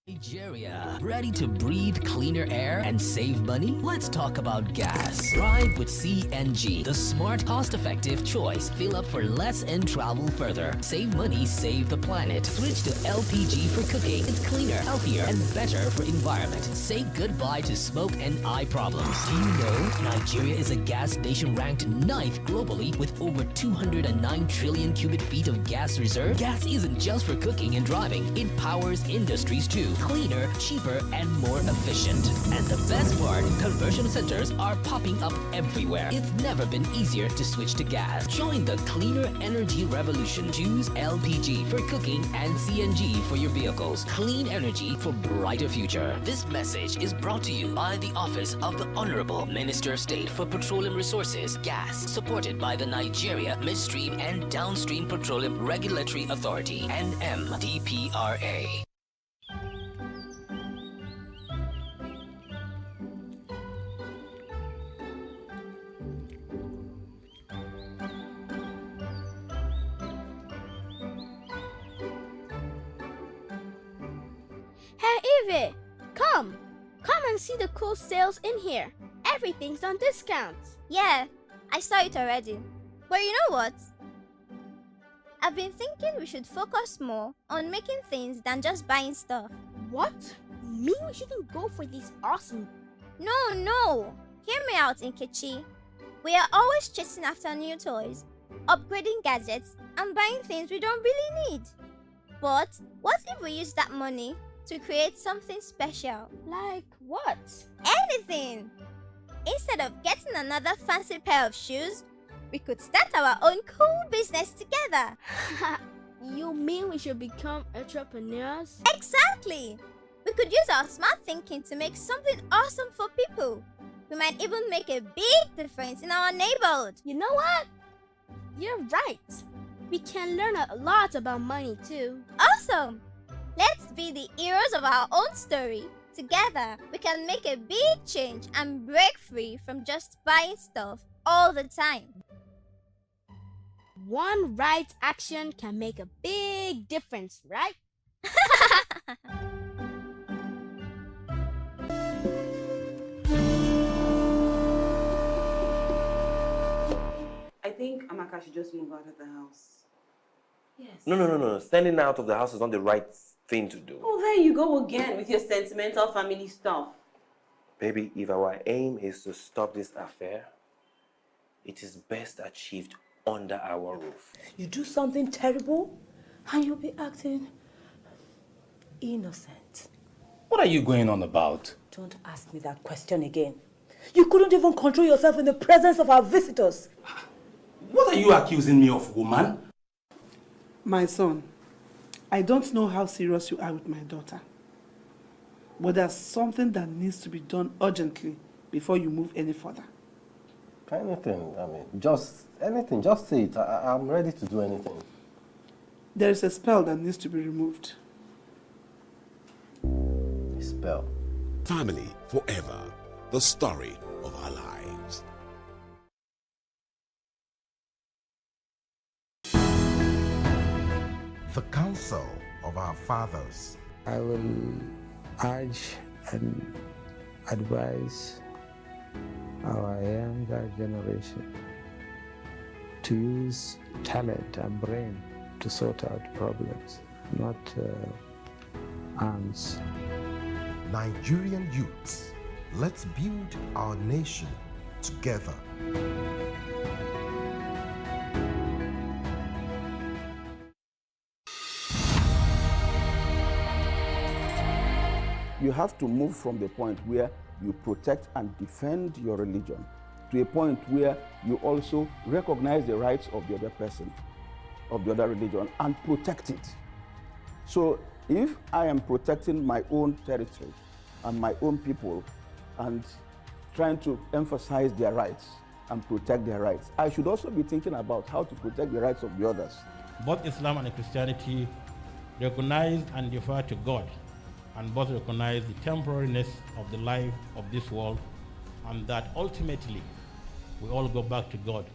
Nigeria, ready to breathe cleaner air and save money? Let's talk about gas. Drive with CNG, the smart, cost-effective choice. Fill up for less and travel further. Save money, save the planet. Switch to LPG for cooking. It's cleaner, healthier, and better for environment. Say goodbye to smoke and eye problems. Do you know Nigeria is a gas nation ranked 9th globally with over 209 trillion cubic feet of gas reserve? Gas isn't just for cooking and driving. It powers industries too. Cleaner, cheaper, and more efficient. And the best part, conversion centers are popping up everywhere. It's never been easier to switch to gas. Join the cleaner energy revolution. Choose LPG for cooking and CNG for your vehicles. Clean energy for brighter future. This message is brought to you by the Office of the Honorable Minister of State for Petroleum Resources, Gas, supported by the Nigeria Midstream and Downstream Petroleum Regulatory Authority, NMDPRA. Hey Eve, come and see the cool sales in here. Everything's on discount. Yeah, I saw it already. But you know what? I've been thinking we should focus more on making things than just buying stuff. What? You mean we shouldn't go for these awesome... No. Hear me out, Nkechi. We are always chasing after new toys, upgrading gadgets, and buying things we don't really need. But what if we use that money to create something special? Like what? Anything! Instead of getting another fancy pair of shoes, we could start our own cool business together. You mean we should become entrepreneurs? Exactly! We could use our smart thinking to make something awesome for people. We might even make a big difference in our neighborhood. You know what? You're right. We can learn a lot about money too. Awesome! Let's be the heroes of our own story. Together, we can make a big change and break free from just buying stuff all the time. One right action can make a big difference, right? I think Amaka should just move out of the house. Yes. No. Standing out of the house is not the right thing to do. Oh, there you go again with your sentimental family stuff. Baby, if our aim is to stop this affair, it is best achieved under our roof. You do something terrible, and you'll be acting innocent. What are you going on about? Don't ask me that question again. You couldn't even control yourself in the presence of our visitors. What are you accusing me of, woman? My son, I don't know how serious you are with my daughter, but there's something that needs to be done urgently before you move any further. Anything, just anything, just say it. I'm ready to do anything. There is a spell that needs to be removed. A spell? Family forever, the story of our lives. The counsel of our fathers. I will urge and advise our younger generation to use talent and brain to sort out problems, not arms. Nigerian youths, let's build our nation together. You have to move from the point where you protect and defend your religion to a point where you also recognize the rights of the other person, of the other religion, and protect it. So if I am protecting my own territory and my own people and trying to emphasize their rights and protect their rights, I should also be thinking about how to protect the rights of the others. Both Islam and Christianity recognize and defer to God, and both recognize the temporariness of the life of this world, and that ultimately we all go back to God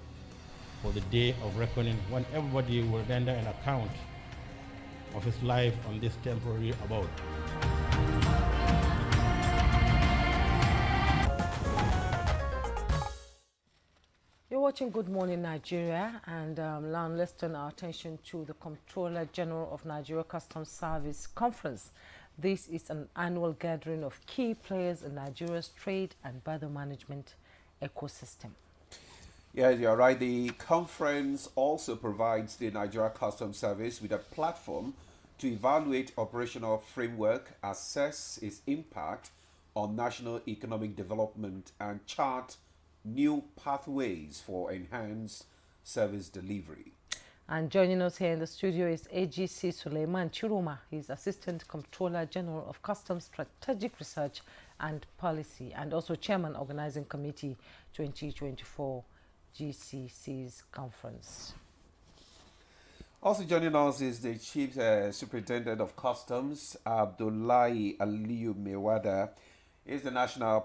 for the day of reckoning, when everybody will render an account of his life on this temporary abode. You're watching Good Morning Nigeria, and now let's turn our attention to the Comptroller General of Nigeria Customs Service Conference. This is an annual gathering of key players in Nigeria's trade and border management ecosystem. Yes, you're right. The conference also provides the Nigeria Customs Service with a platform to evaluate operational framework, assess its impact on national economic development, and chart new pathways for enhanced service delivery. And joining us here in the studio is AGC Suleiman Chiroma. He's Assistant Comptroller General of Customs Strategic Research and Policy, and also Chairman Organizing Committee 2024 GCC's conference. Also joining us is the Chief Superintendent of Customs, Abdullahi Aliyu Mewada. He's the National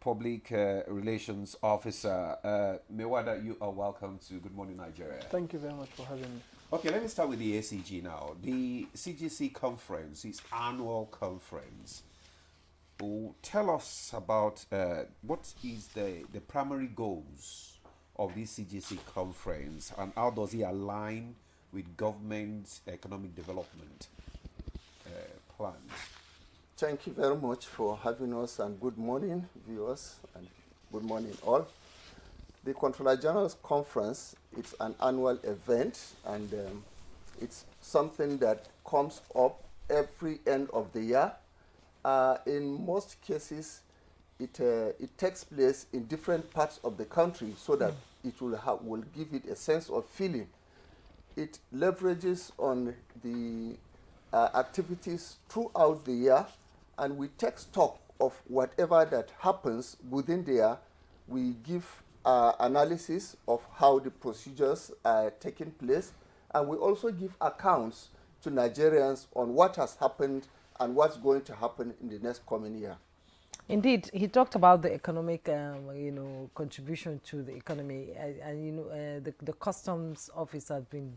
Public Relations Officer. Mewada, you are welcome to Good Morning Nigeria. Thank you very much for having me. Okay, let me start with the ACG now. The CGC conference is annual conference. Tell us about what is the primary goals of this CGC conference, and how does it align with government economic development plans? Thank you very much for having us, and good morning, viewers, and good morning all. The Comptroller General's Conference, it's an annual event, and it's something that comes up every end of the year. In most cases, it takes place in different parts of the country so that it will give it a sense of feeling. It leverages on the activities throughout the year, and we take stock of whatever that happens within the year. We give analysis of how the procedures are taking place, and we also give accounts to Nigerians on what has happened and what's going to happen in the next coming year. Indeed, he talked about the economic, contribution to the economy, and the customs office has been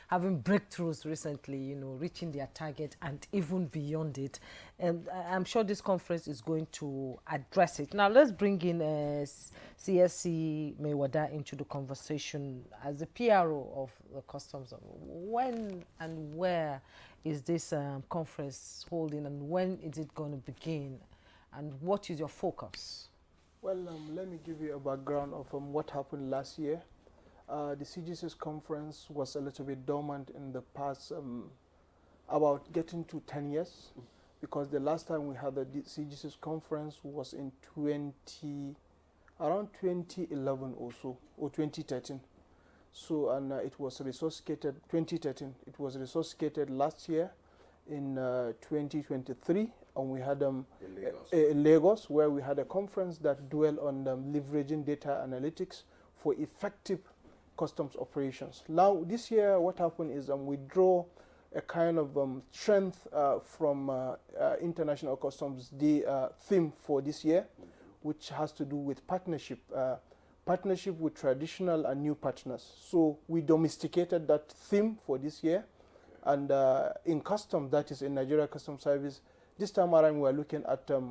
having breakthroughs recently, reaching their target and even beyond it. And I'm sure this conference is going to address it. Now, let's bring in CSC Maywada into the conversation as the PRO of the customs. When and where is this conference holding, and when is it going to begin? And what is your focus? Well, let me give you a background of what happened last year. The CGC's conference was a little bit dormant in the past, about getting to 10 years, because the last time we had the CGC's conference was in around 2011 or so, or 2013. So, and it was resuscitated, 2013. It was resuscitated last year in 2023. And we had in Lagos, where we had a conference that dwelled on leveraging data analytics for effective customs operations. Now, this year, what happened is we draw a kind of strength from International Customs Day theme for this year, which has to do with partnership with traditional and new partners. So we domesticated that theme for this year. And in customs, that is in Nigeria Customs Service, this time around we are looking at the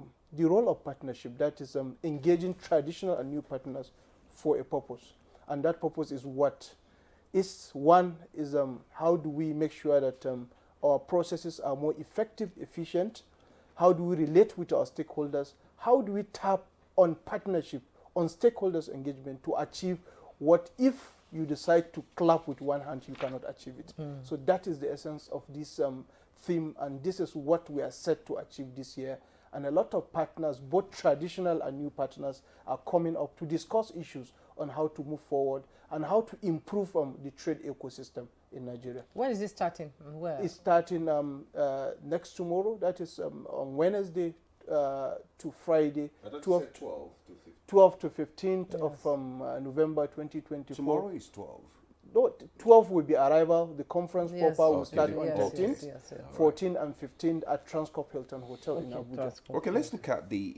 role of partnership, that is engaging traditional and new partners for a purpose. And that purpose is what? One is how do we make sure that our processes are more effective, efficient? How do we relate with our stakeholders? How do we tap on partnership, on stakeholders' engagement to achieve what, if you decide to clap with one hand, you cannot achieve it. So that is the essence of this theme, and this is what we are set to achieve this year. And a lot of partners, both traditional and new partners, are coming up to discuss issues on how to move forward and how to improve the trade ecosystem in Nigeria. When is it starting and where? It's starting next tomorrow. That is on Wednesday to Friday, 12 to 15th of November 2024. Tomorrow is 12. No, 12 will be arrival. The conference proper will start on 13th, 14 and 15 at Transcorp Hilton Hotel in Abuja. Okay, let's look at the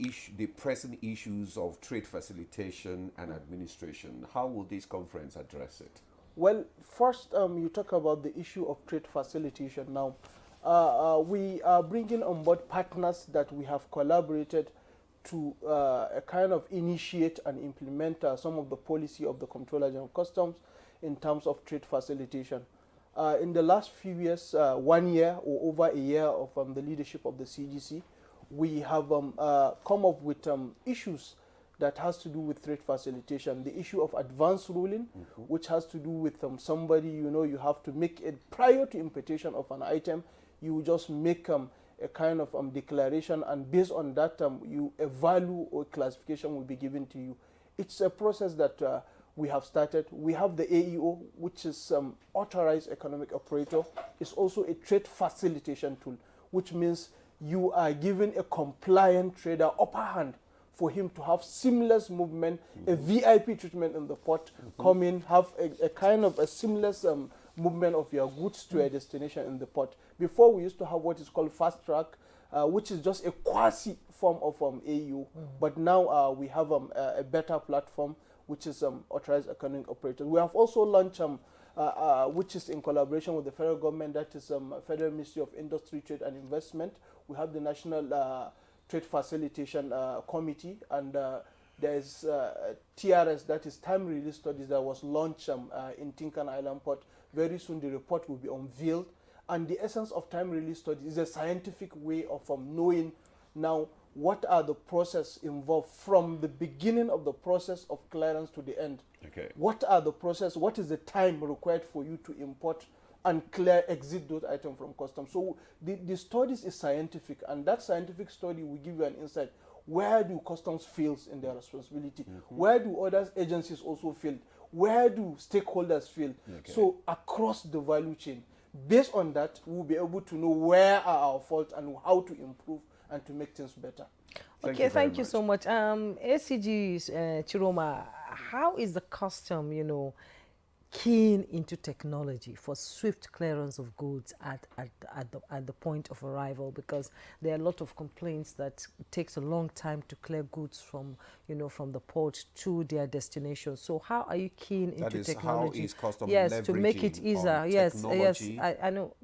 present issues of trade facilitation and administration. How will this conference address it? Well, first, you talk about the issue of trade facilitation. Now, we are bringing on board partners that we have collaborated to kind of initiate and implement some of the policy of the Comptroller General of Customs in terms of trade facilitation. In the last few years, 1 year or over a year of the leadership of the CGC, we have come up with issues that has to do with trade facilitation. The issue of advance ruling, which has to do with somebody, you have to make it prior to importation of an item, you just make a kind of declaration, and based on that, a value or classification will be given to you. It's a process that we have started. We have the AEO, which is authorized economic operator. It's also a trade facilitation tool, which means you are giving a compliant trader upper hand for him to have seamless movement, a VIP treatment in the port, come in, have a kind of a seamless movement of your goods to a destination in the port. Before, we used to have what is called fast track, which is just a quasi form of AEO. But now we have a better platform, which is authorized economic operator. We have also launched, which is in collaboration with the federal government, that is Federal Ministry of Industry, Trade and Investment. We have the National Trade Facilitation Committee, and there is TRS, that is Time Release Studies, that was launched in Tinkan Island Port. Very soon the report will be unveiled. And the essence of time release studies is a scientific way of knowing now what are the process involved from the beginning of the process of clearance to the end. Okay. What are the process, what is the time required for you to import and exit those items from customs. So the studies is scientific, and that scientific study will give you an insight. Where do customs fail in their responsibility? Where do other agencies also fail? Where do stakeholders fail? So across the value chain, based on that, we'll be able to know where are our faults and how to improve and to make things better. Okay, thank you so much. ACG Chiroma, how is the custom, keen into technology for swift clearance of goods at the point of arrival, because there are a lot of complaints that it takes a long time to clear goods from, from the port to their destination. So how are you keen into technology? How is custom yes, to make it easier. Yes, technology? yes, I know.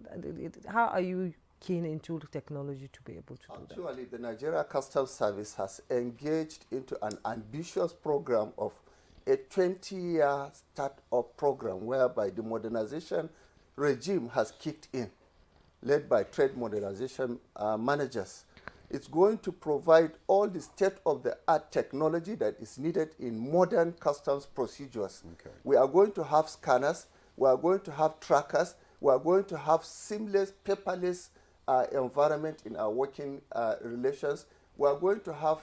How are you keen into technology to be able to do that? Actually, the Nigeria Customs Service has engaged into an ambitious program of a 20-year start-up program whereby the modernization regime has kicked in, led by trade modernization managers. It's going to provide all the state-of-the-art technology that is needed in modern customs procedures. Okay. We are going to have scanners, we are going to have trackers, we are going to have seamless, paperless environment in our working relations. We are going to have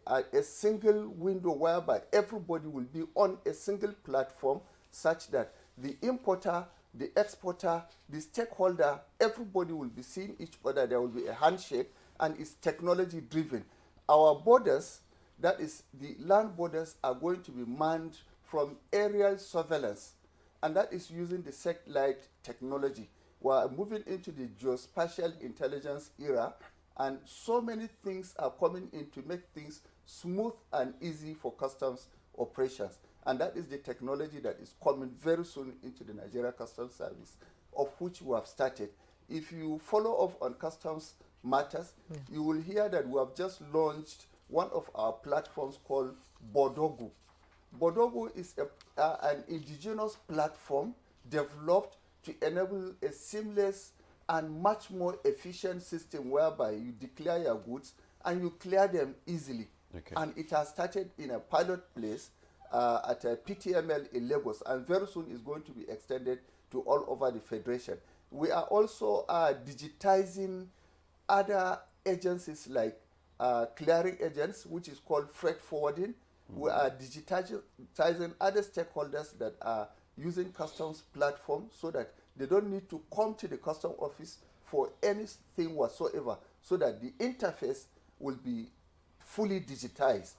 a single window whereby everybody will be on a single platform, such that the importer, the exporter, the stakeholder, everybody will be seeing each other. There will be a handshake, and it's technology driven. Our borders, that is the land borders, are going to be manned from aerial surveillance, and that is using the satellite technology. We are moving into the geospatial intelligence era, and so many things are coming in to make things smooth and easy for customs operations. And that is the technology that is coming very soon into the Nigeria Customs Service, of which we have started. If you follow up on customs matters, you will hear that we have just launched one of our platforms called Bodogu. Bodogu is an indigenous platform developed to enable a seamless and much more efficient system whereby you declare your goods and you clear them easily. Okay. And it has started in a pilot place at a PTML in Lagos, and very soon is going to be extended to all over the Federation. We are also digitizing other agencies like clearing agents, which is called freight forwarding. We are digitizing other stakeholders that are using customs platform, so that they don't need to come to the custom office for anything whatsoever, so that the interface will be fully digitized.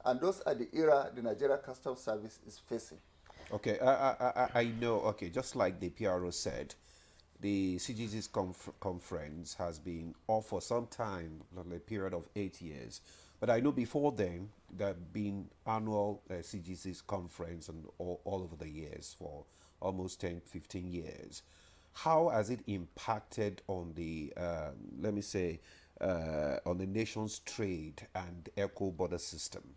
And those are the era the Nigeria Customs Service is facing. Okay, I know, okay, just like the PRO said, the CGC's conference has been off for some time, like a period of 8 years. But I know before then, there have been annual CGC's conference and all over the years for almost 10, 15 years. How has it impacted on the, let me say, on the nation's trade and eco-border system?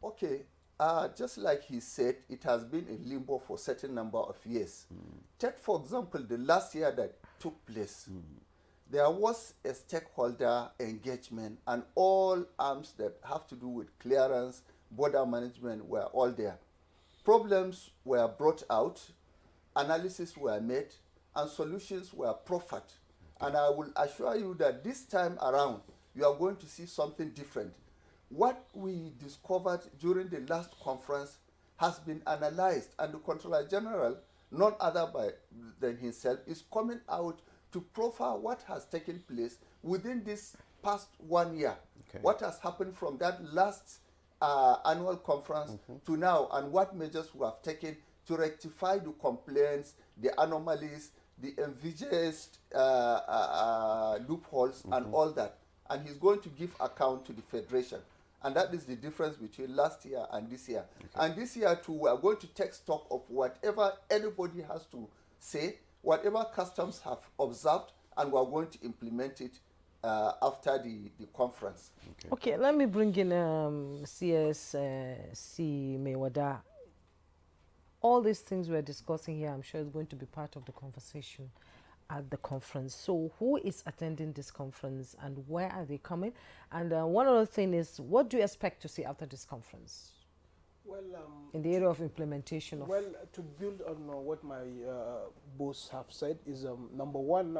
Okay, just like he said, it has been in limbo for a certain number of years. Take, for example, the last year that took place. There was a stakeholder engagement, and all arms that have to do with clearance, border management were all there. Problems were brought out, analysis were made, and solutions were proffered. And I will assure you that this time around, you are going to see something different. What we discovered during the last conference has been analyzed, and the Controller General, none other than himself, is coming out to profile what has taken place within this past 1 year. Okay. What has happened from that last annual conference to now, and what measures we have taken to rectify the complaints, the anomalies, the envisaged loopholes, and all that. And he's going to give account to the Federation. And that is the difference between last year and this year. Okay. And this year too, we are going to take stock of whatever anybody has to say, whatever customs have observed, and we are going to implement it after the conference. Okay, let me bring in CSC Mewada. All these things we're discussing here, I'm sure is going to be part of the conversation at the conference. So who is attending this conference and where are they coming? And one other thing is, what do you expect to see after this conference? Well, in the area of implementation of... Well, to build on what my boss have said is, number one,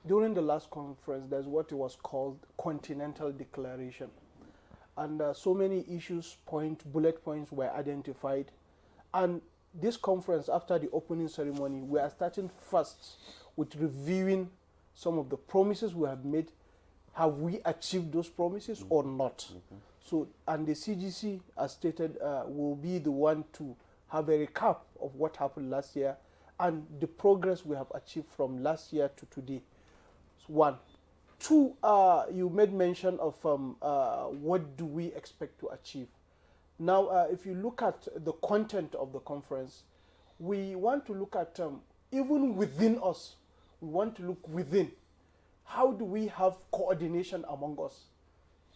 during the last conference, there's what was called Continental Declaration. And so many issues, bullet points were identified. And this conference, after the opening ceremony, we are starting first with reviewing some of the promises we have made. Have we achieved those promises or not? So, and the CGC, as stated, will be the one to have a recap of what happened last year and the progress we have achieved from last year to today. One. Two, you made mention of what do we expect to achieve. Now, if you look at the content of the conference, we want to look at, even within us, we want to look within. How do we have coordination among us?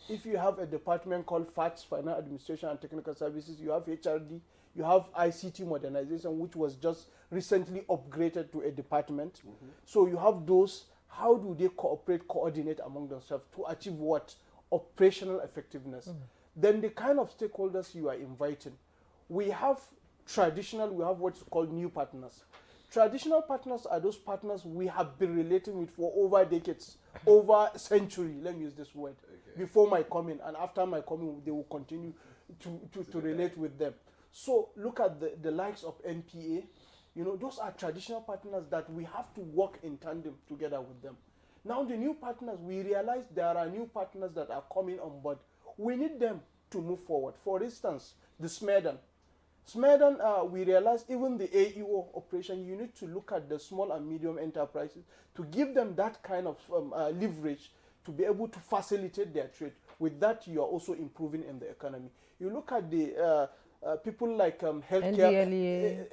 If you have a department called FATS, Finance Administration and Technical Services, you have HRD, you have ICT modernization, which was just recently upgraded to a department. So you have those. How do they cooperate, coordinate among themselves to achieve what? Operational effectiveness. Then the kind of stakeholders you are inviting. We have traditional, we have what's called new partners. Traditional partners are those partners we have been relating with for over decades, over a century, let me use this word, before my coming, and after my coming, they will continue to relate with them. So look at the likes of NPA. You know, those are traditional partners that we have to work in tandem together with them. Now the new partners, we realize there are new partners that are coming on board. We need them to move forward. For instance, the SMEDAN. SMEDAN, we realize even the AEO operation, you need to look at the small and medium enterprises to give them that kind of leverage to be able to facilitate their trade. With that, you are also improving in the economy. You look at the people like healthcare.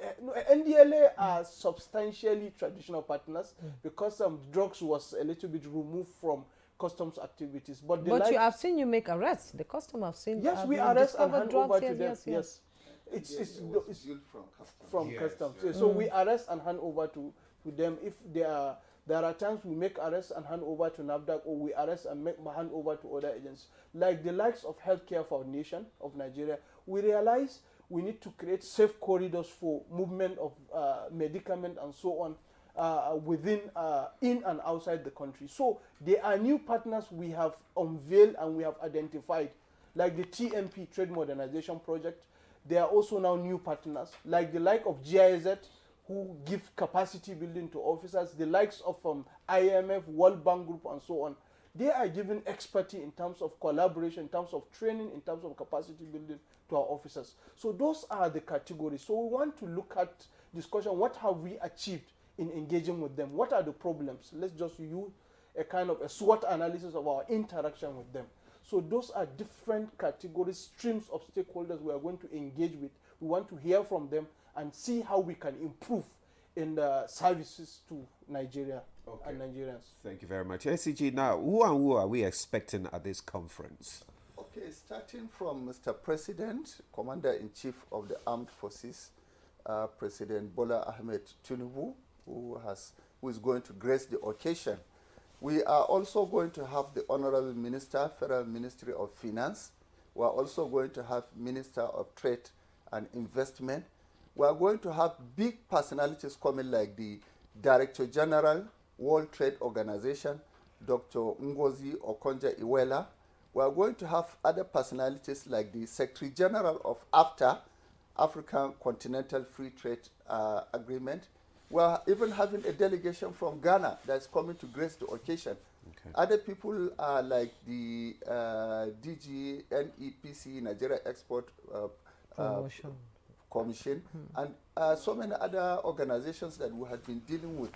NDLA are substantially traditional partners because drugs was a little bit removed from customs activities. But you have seen you make arrests. The custom have seen. Yes, we arrest and hand over to them. Yes. It's from customs. So we arrest and hand over to them. If there are times we make arrests and hand over to NAFDAC, or we arrest and hand over to other agents. Like the likes of Healthcare Foundation of Nigeria, we realize we need to create safe corridors for movement of medicament and so on within, in and outside the country. So there are new partners we have unveiled and we have identified, like the TMP, Trade Modernization Project. There are also now new partners, like the like of GIZ, who give capacity building to officers, the likes of IMF, World Bank Group, and so on. They are given expertise in terms of collaboration, in terms of training, in terms of capacity building to our officers. So those are the categories. So we want to look at discussion, what have we achieved in engaging with them? What are the problems? Let's just use a kind of a SWOT analysis of our interaction with them. So those are different categories, streams of stakeholders we are going to engage with. We want to hear from them and see how we can improve in the services to Nigeria and Nigerians. Thank you very much. SCG, now, who are we expecting at this conference? Okay, starting from Mr. President, Commander-in-Chief of the Armed Forces, President Bola Ahmed Tinubu, who is going to grace the occasion. We are also going to have the Honorable Minister, Federal Ministry of Finance. We are also going to have Minister of Trade and Investment. We are going to have big personalities coming, like the Director General, World Trade Organization, Dr. Ngozi Okonjo-Iweala. We are going to have other personalities like the Secretary General of AFTA, African Continental Free Trade Agreement. We are even having a delegation from Ghana that's coming to grace the occasion. Okay. Other people are like the DG, NEPC, Nigeria Export Commission, and so many other organizations that we have been dealing with.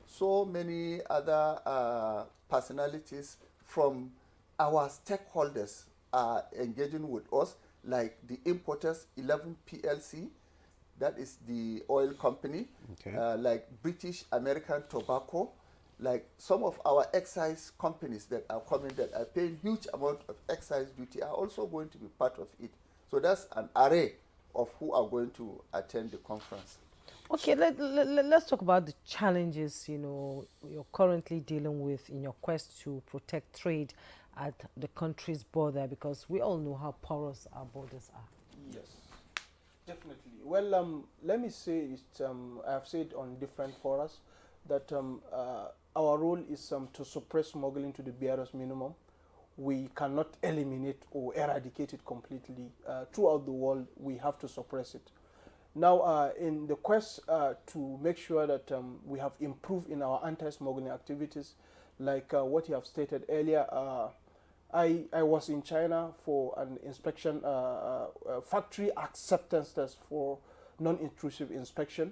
So many other personalities from our stakeholders are engaging with us, like the importers, 11 PLC, that is the oil company, like British American Tobacco, like some of our excise companies that are coming that are paying huge amount of excise duty are also going to be part of it. So that's an array of who are going to attend the conference. Okay, let's talk about the challenges, you know, you're currently dealing with in your quest to protect trade at the country's border, because we all know how porous our borders are. Yes, definitely. Well, let me say it, I have said on different forums that our role is to suppress smuggling to the barest minimum. We cannot eliminate or eradicate it completely. Throughout the world, we have to suppress it. Now, in the quest to make sure that we have improved in our anti-smuggling activities, like what you have stated earlier, I was in China for an inspection, factory acceptance test for non-intrusive inspection.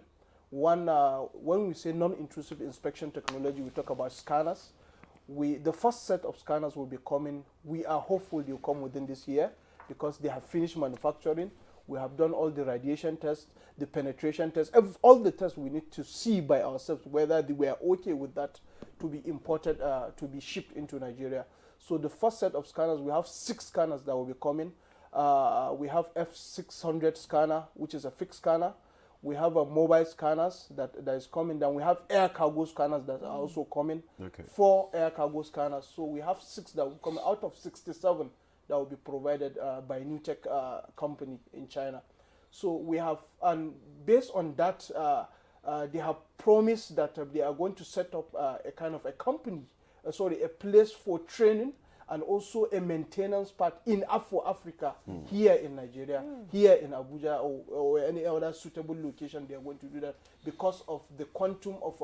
One, when we say non-intrusive inspection technology, we talk about scanners. The first set of scanners will be coming. We are hopeful they'll come within this year because they have finished manufacturing. We have done all the radiation tests, the penetration tests, all the tests we need to see by ourselves whether we are okay with that to be imported, to be shipped into Nigeria. So the first set of scanners, we have 6 scanners that will be coming. We have F600 scanner, which is a fixed scanner. We have a mobile scanners that is coming. Then we have air cargo scanners that are also coming. Okay. 4 air cargo scanners. So we have 6 that will come out of 67 that will be provided by New Tech company in China. So we have, and based on that, they have promised that they are going to set up a kind of a company, a place for training and also a maintenance part in Africa, here in Nigeria, here in Abuja, or any other suitable location. They are going to do that because of the quantum of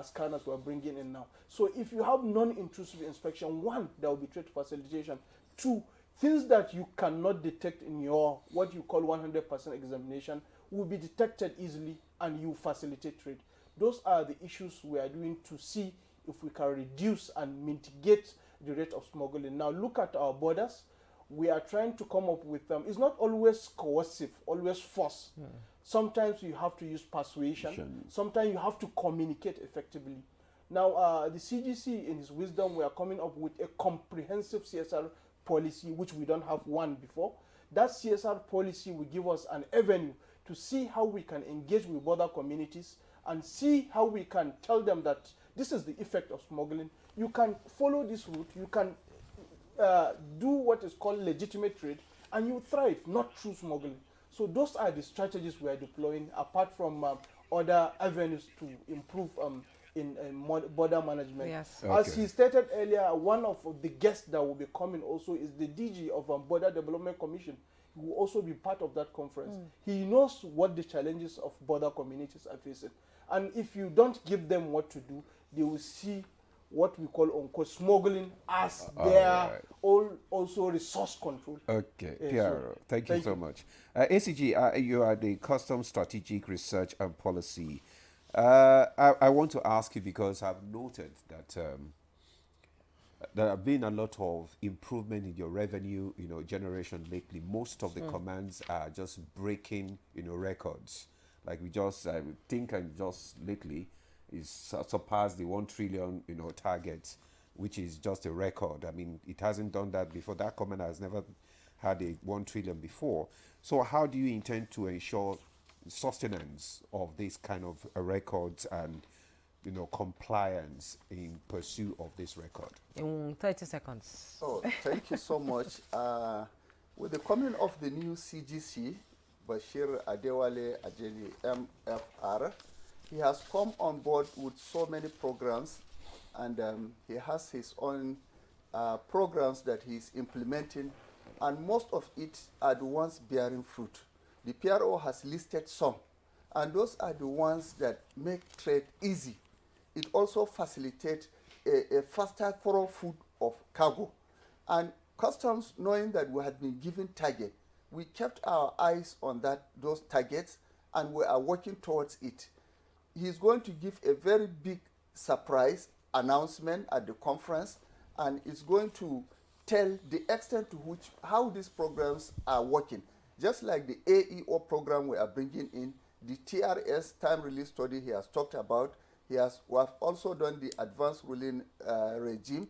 scanners we're bringing in now. So if you have non-intrusive inspection, 1, there will be trade facilitation. 2, things that you cannot detect in your what you call 100% examination will be detected easily, and you facilitate trade. Those are the issues we are doing to see if we can reduce and mitigate the rate of smuggling. Now look at our borders. We are trying to come up with them. It's not always coercive, always force. Sometimes you have to use persuasion. Sometimes you have to communicate effectively. Now the CGC, in his wisdom, we are coming up with a comprehensive CSR policy, which we don't have one before. That CSR policy will give us an avenue to see how we can engage with border communities and see how we can tell them that this is the effect of smuggling. You can follow this route, you can do what is called legitimate trade, and you thrive, not through smuggling. So those are the strategies we are deploying, apart from other avenues to improve in border management. Yes. Okay. As he stated earlier, one of the guests that will be coming also is the DG of Border Development Commission. He will also be part of that conference. He knows what the challenges of border communities are facing. And if you don't give them what to do, they will see what we call smuggling as their also resource control. Okay, Piero, thank you so much. ACG, you are the Customs Strategic Research and Policy. I want to ask you because I've noted that there have been a lot of improvement in your revenue, generation lately. Most of the commands are just breaking, records. Like we just, I think, and just lately, is surpassed the 1 trillion, target, which is just a record. I mean, it hasn't done that before. That command has never had a 1 trillion before. So how do you intend to ensure sustenance of this kind of records and, compliance in pursuit of this record? In 30 seconds. Oh, thank you so much. With the coming of the new CGC, Bashir Adewale Ajeli, MFR, he has come on board with so many programs, and he has his own programs that he's implementing, and most of it are the ones bearing fruit. The PRO has listed some, and those are the ones that make trade easy. It also facilitates a faster thorough flow of cargo. And customs, knowing that we had been given target, we kept our eyes on those targets, and we are working towards it. He's going to give a very big surprise announcement at the conference, and is going to tell the extent to which how these programs are working. Just like the AEO program we are bringing in, the TRS time release study he has talked about, we have also done the advanced ruling regime,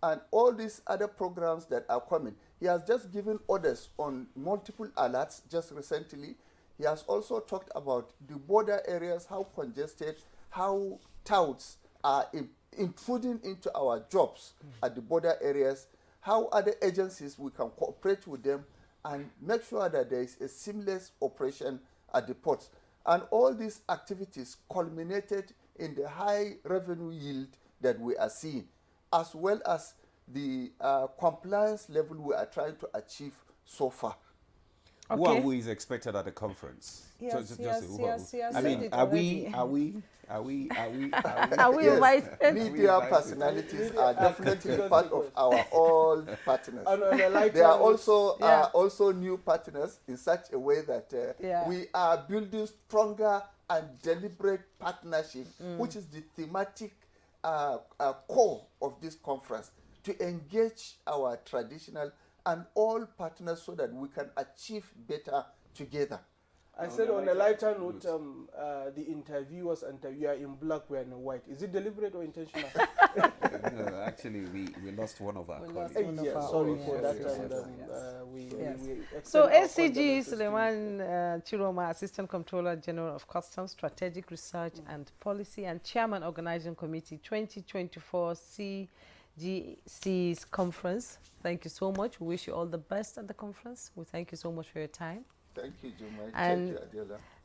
and all these other programs that are coming. He has just given orders on multiple alerts just recently. He has also talked about the border areas, how congested, how touts are intruding into our jobs at the border areas, how other agencies we can cooperate with them and make sure that there is a seamless operation at the ports. And all these activities culminated in the high revenue yield that we are seeing, as well as the compliance level we are trying to achieve so far. One who is expected at the conference. Yes, I mean, are we invited? Media personalities are definitely part of our all partners. They are also new partners in such a way that we are building stronger and deliberate partnership, which is the thematic core of this conference, to engage our traditional and all partners so that we can achieve better together. I said on a lighter note, the interviewers and we are in black, we are in white. Is it deliberate or intentional? No, actually, we lost one of our colleagues. Sorry for that. So SCG Suleiman Chiroma, Assistant Comptroller General of Customs, Strategic Research and Policy, and Chairman Organizing Committee 2024 CGC's conference. Thank you so much. We wish you all the best at the conference. We thank you so much for your time. Thank you, Jumai. And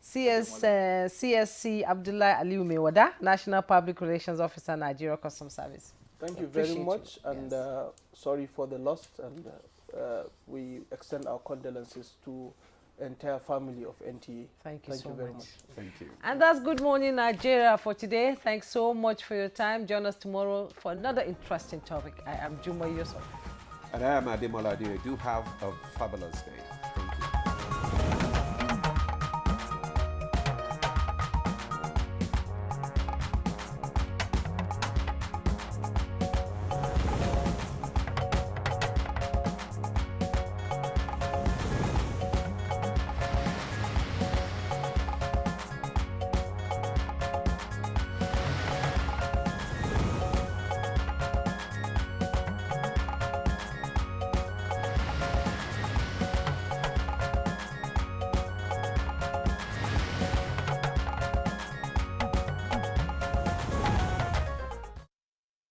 CSC Abdullah Alunmi Wada, National Public Relations Officer, Nigeria Customs Service. Thank you very much, and sorry for the loss, and we extend our condolences to entire family of NTA. Thank you so very much. Thank you. And that's Good Morning Nigeria for today. Thanks so much for your time. Join us tomorrow for another interesting topic. I am Juma Yusuf. And I am Ademola. Do have a fabulous day.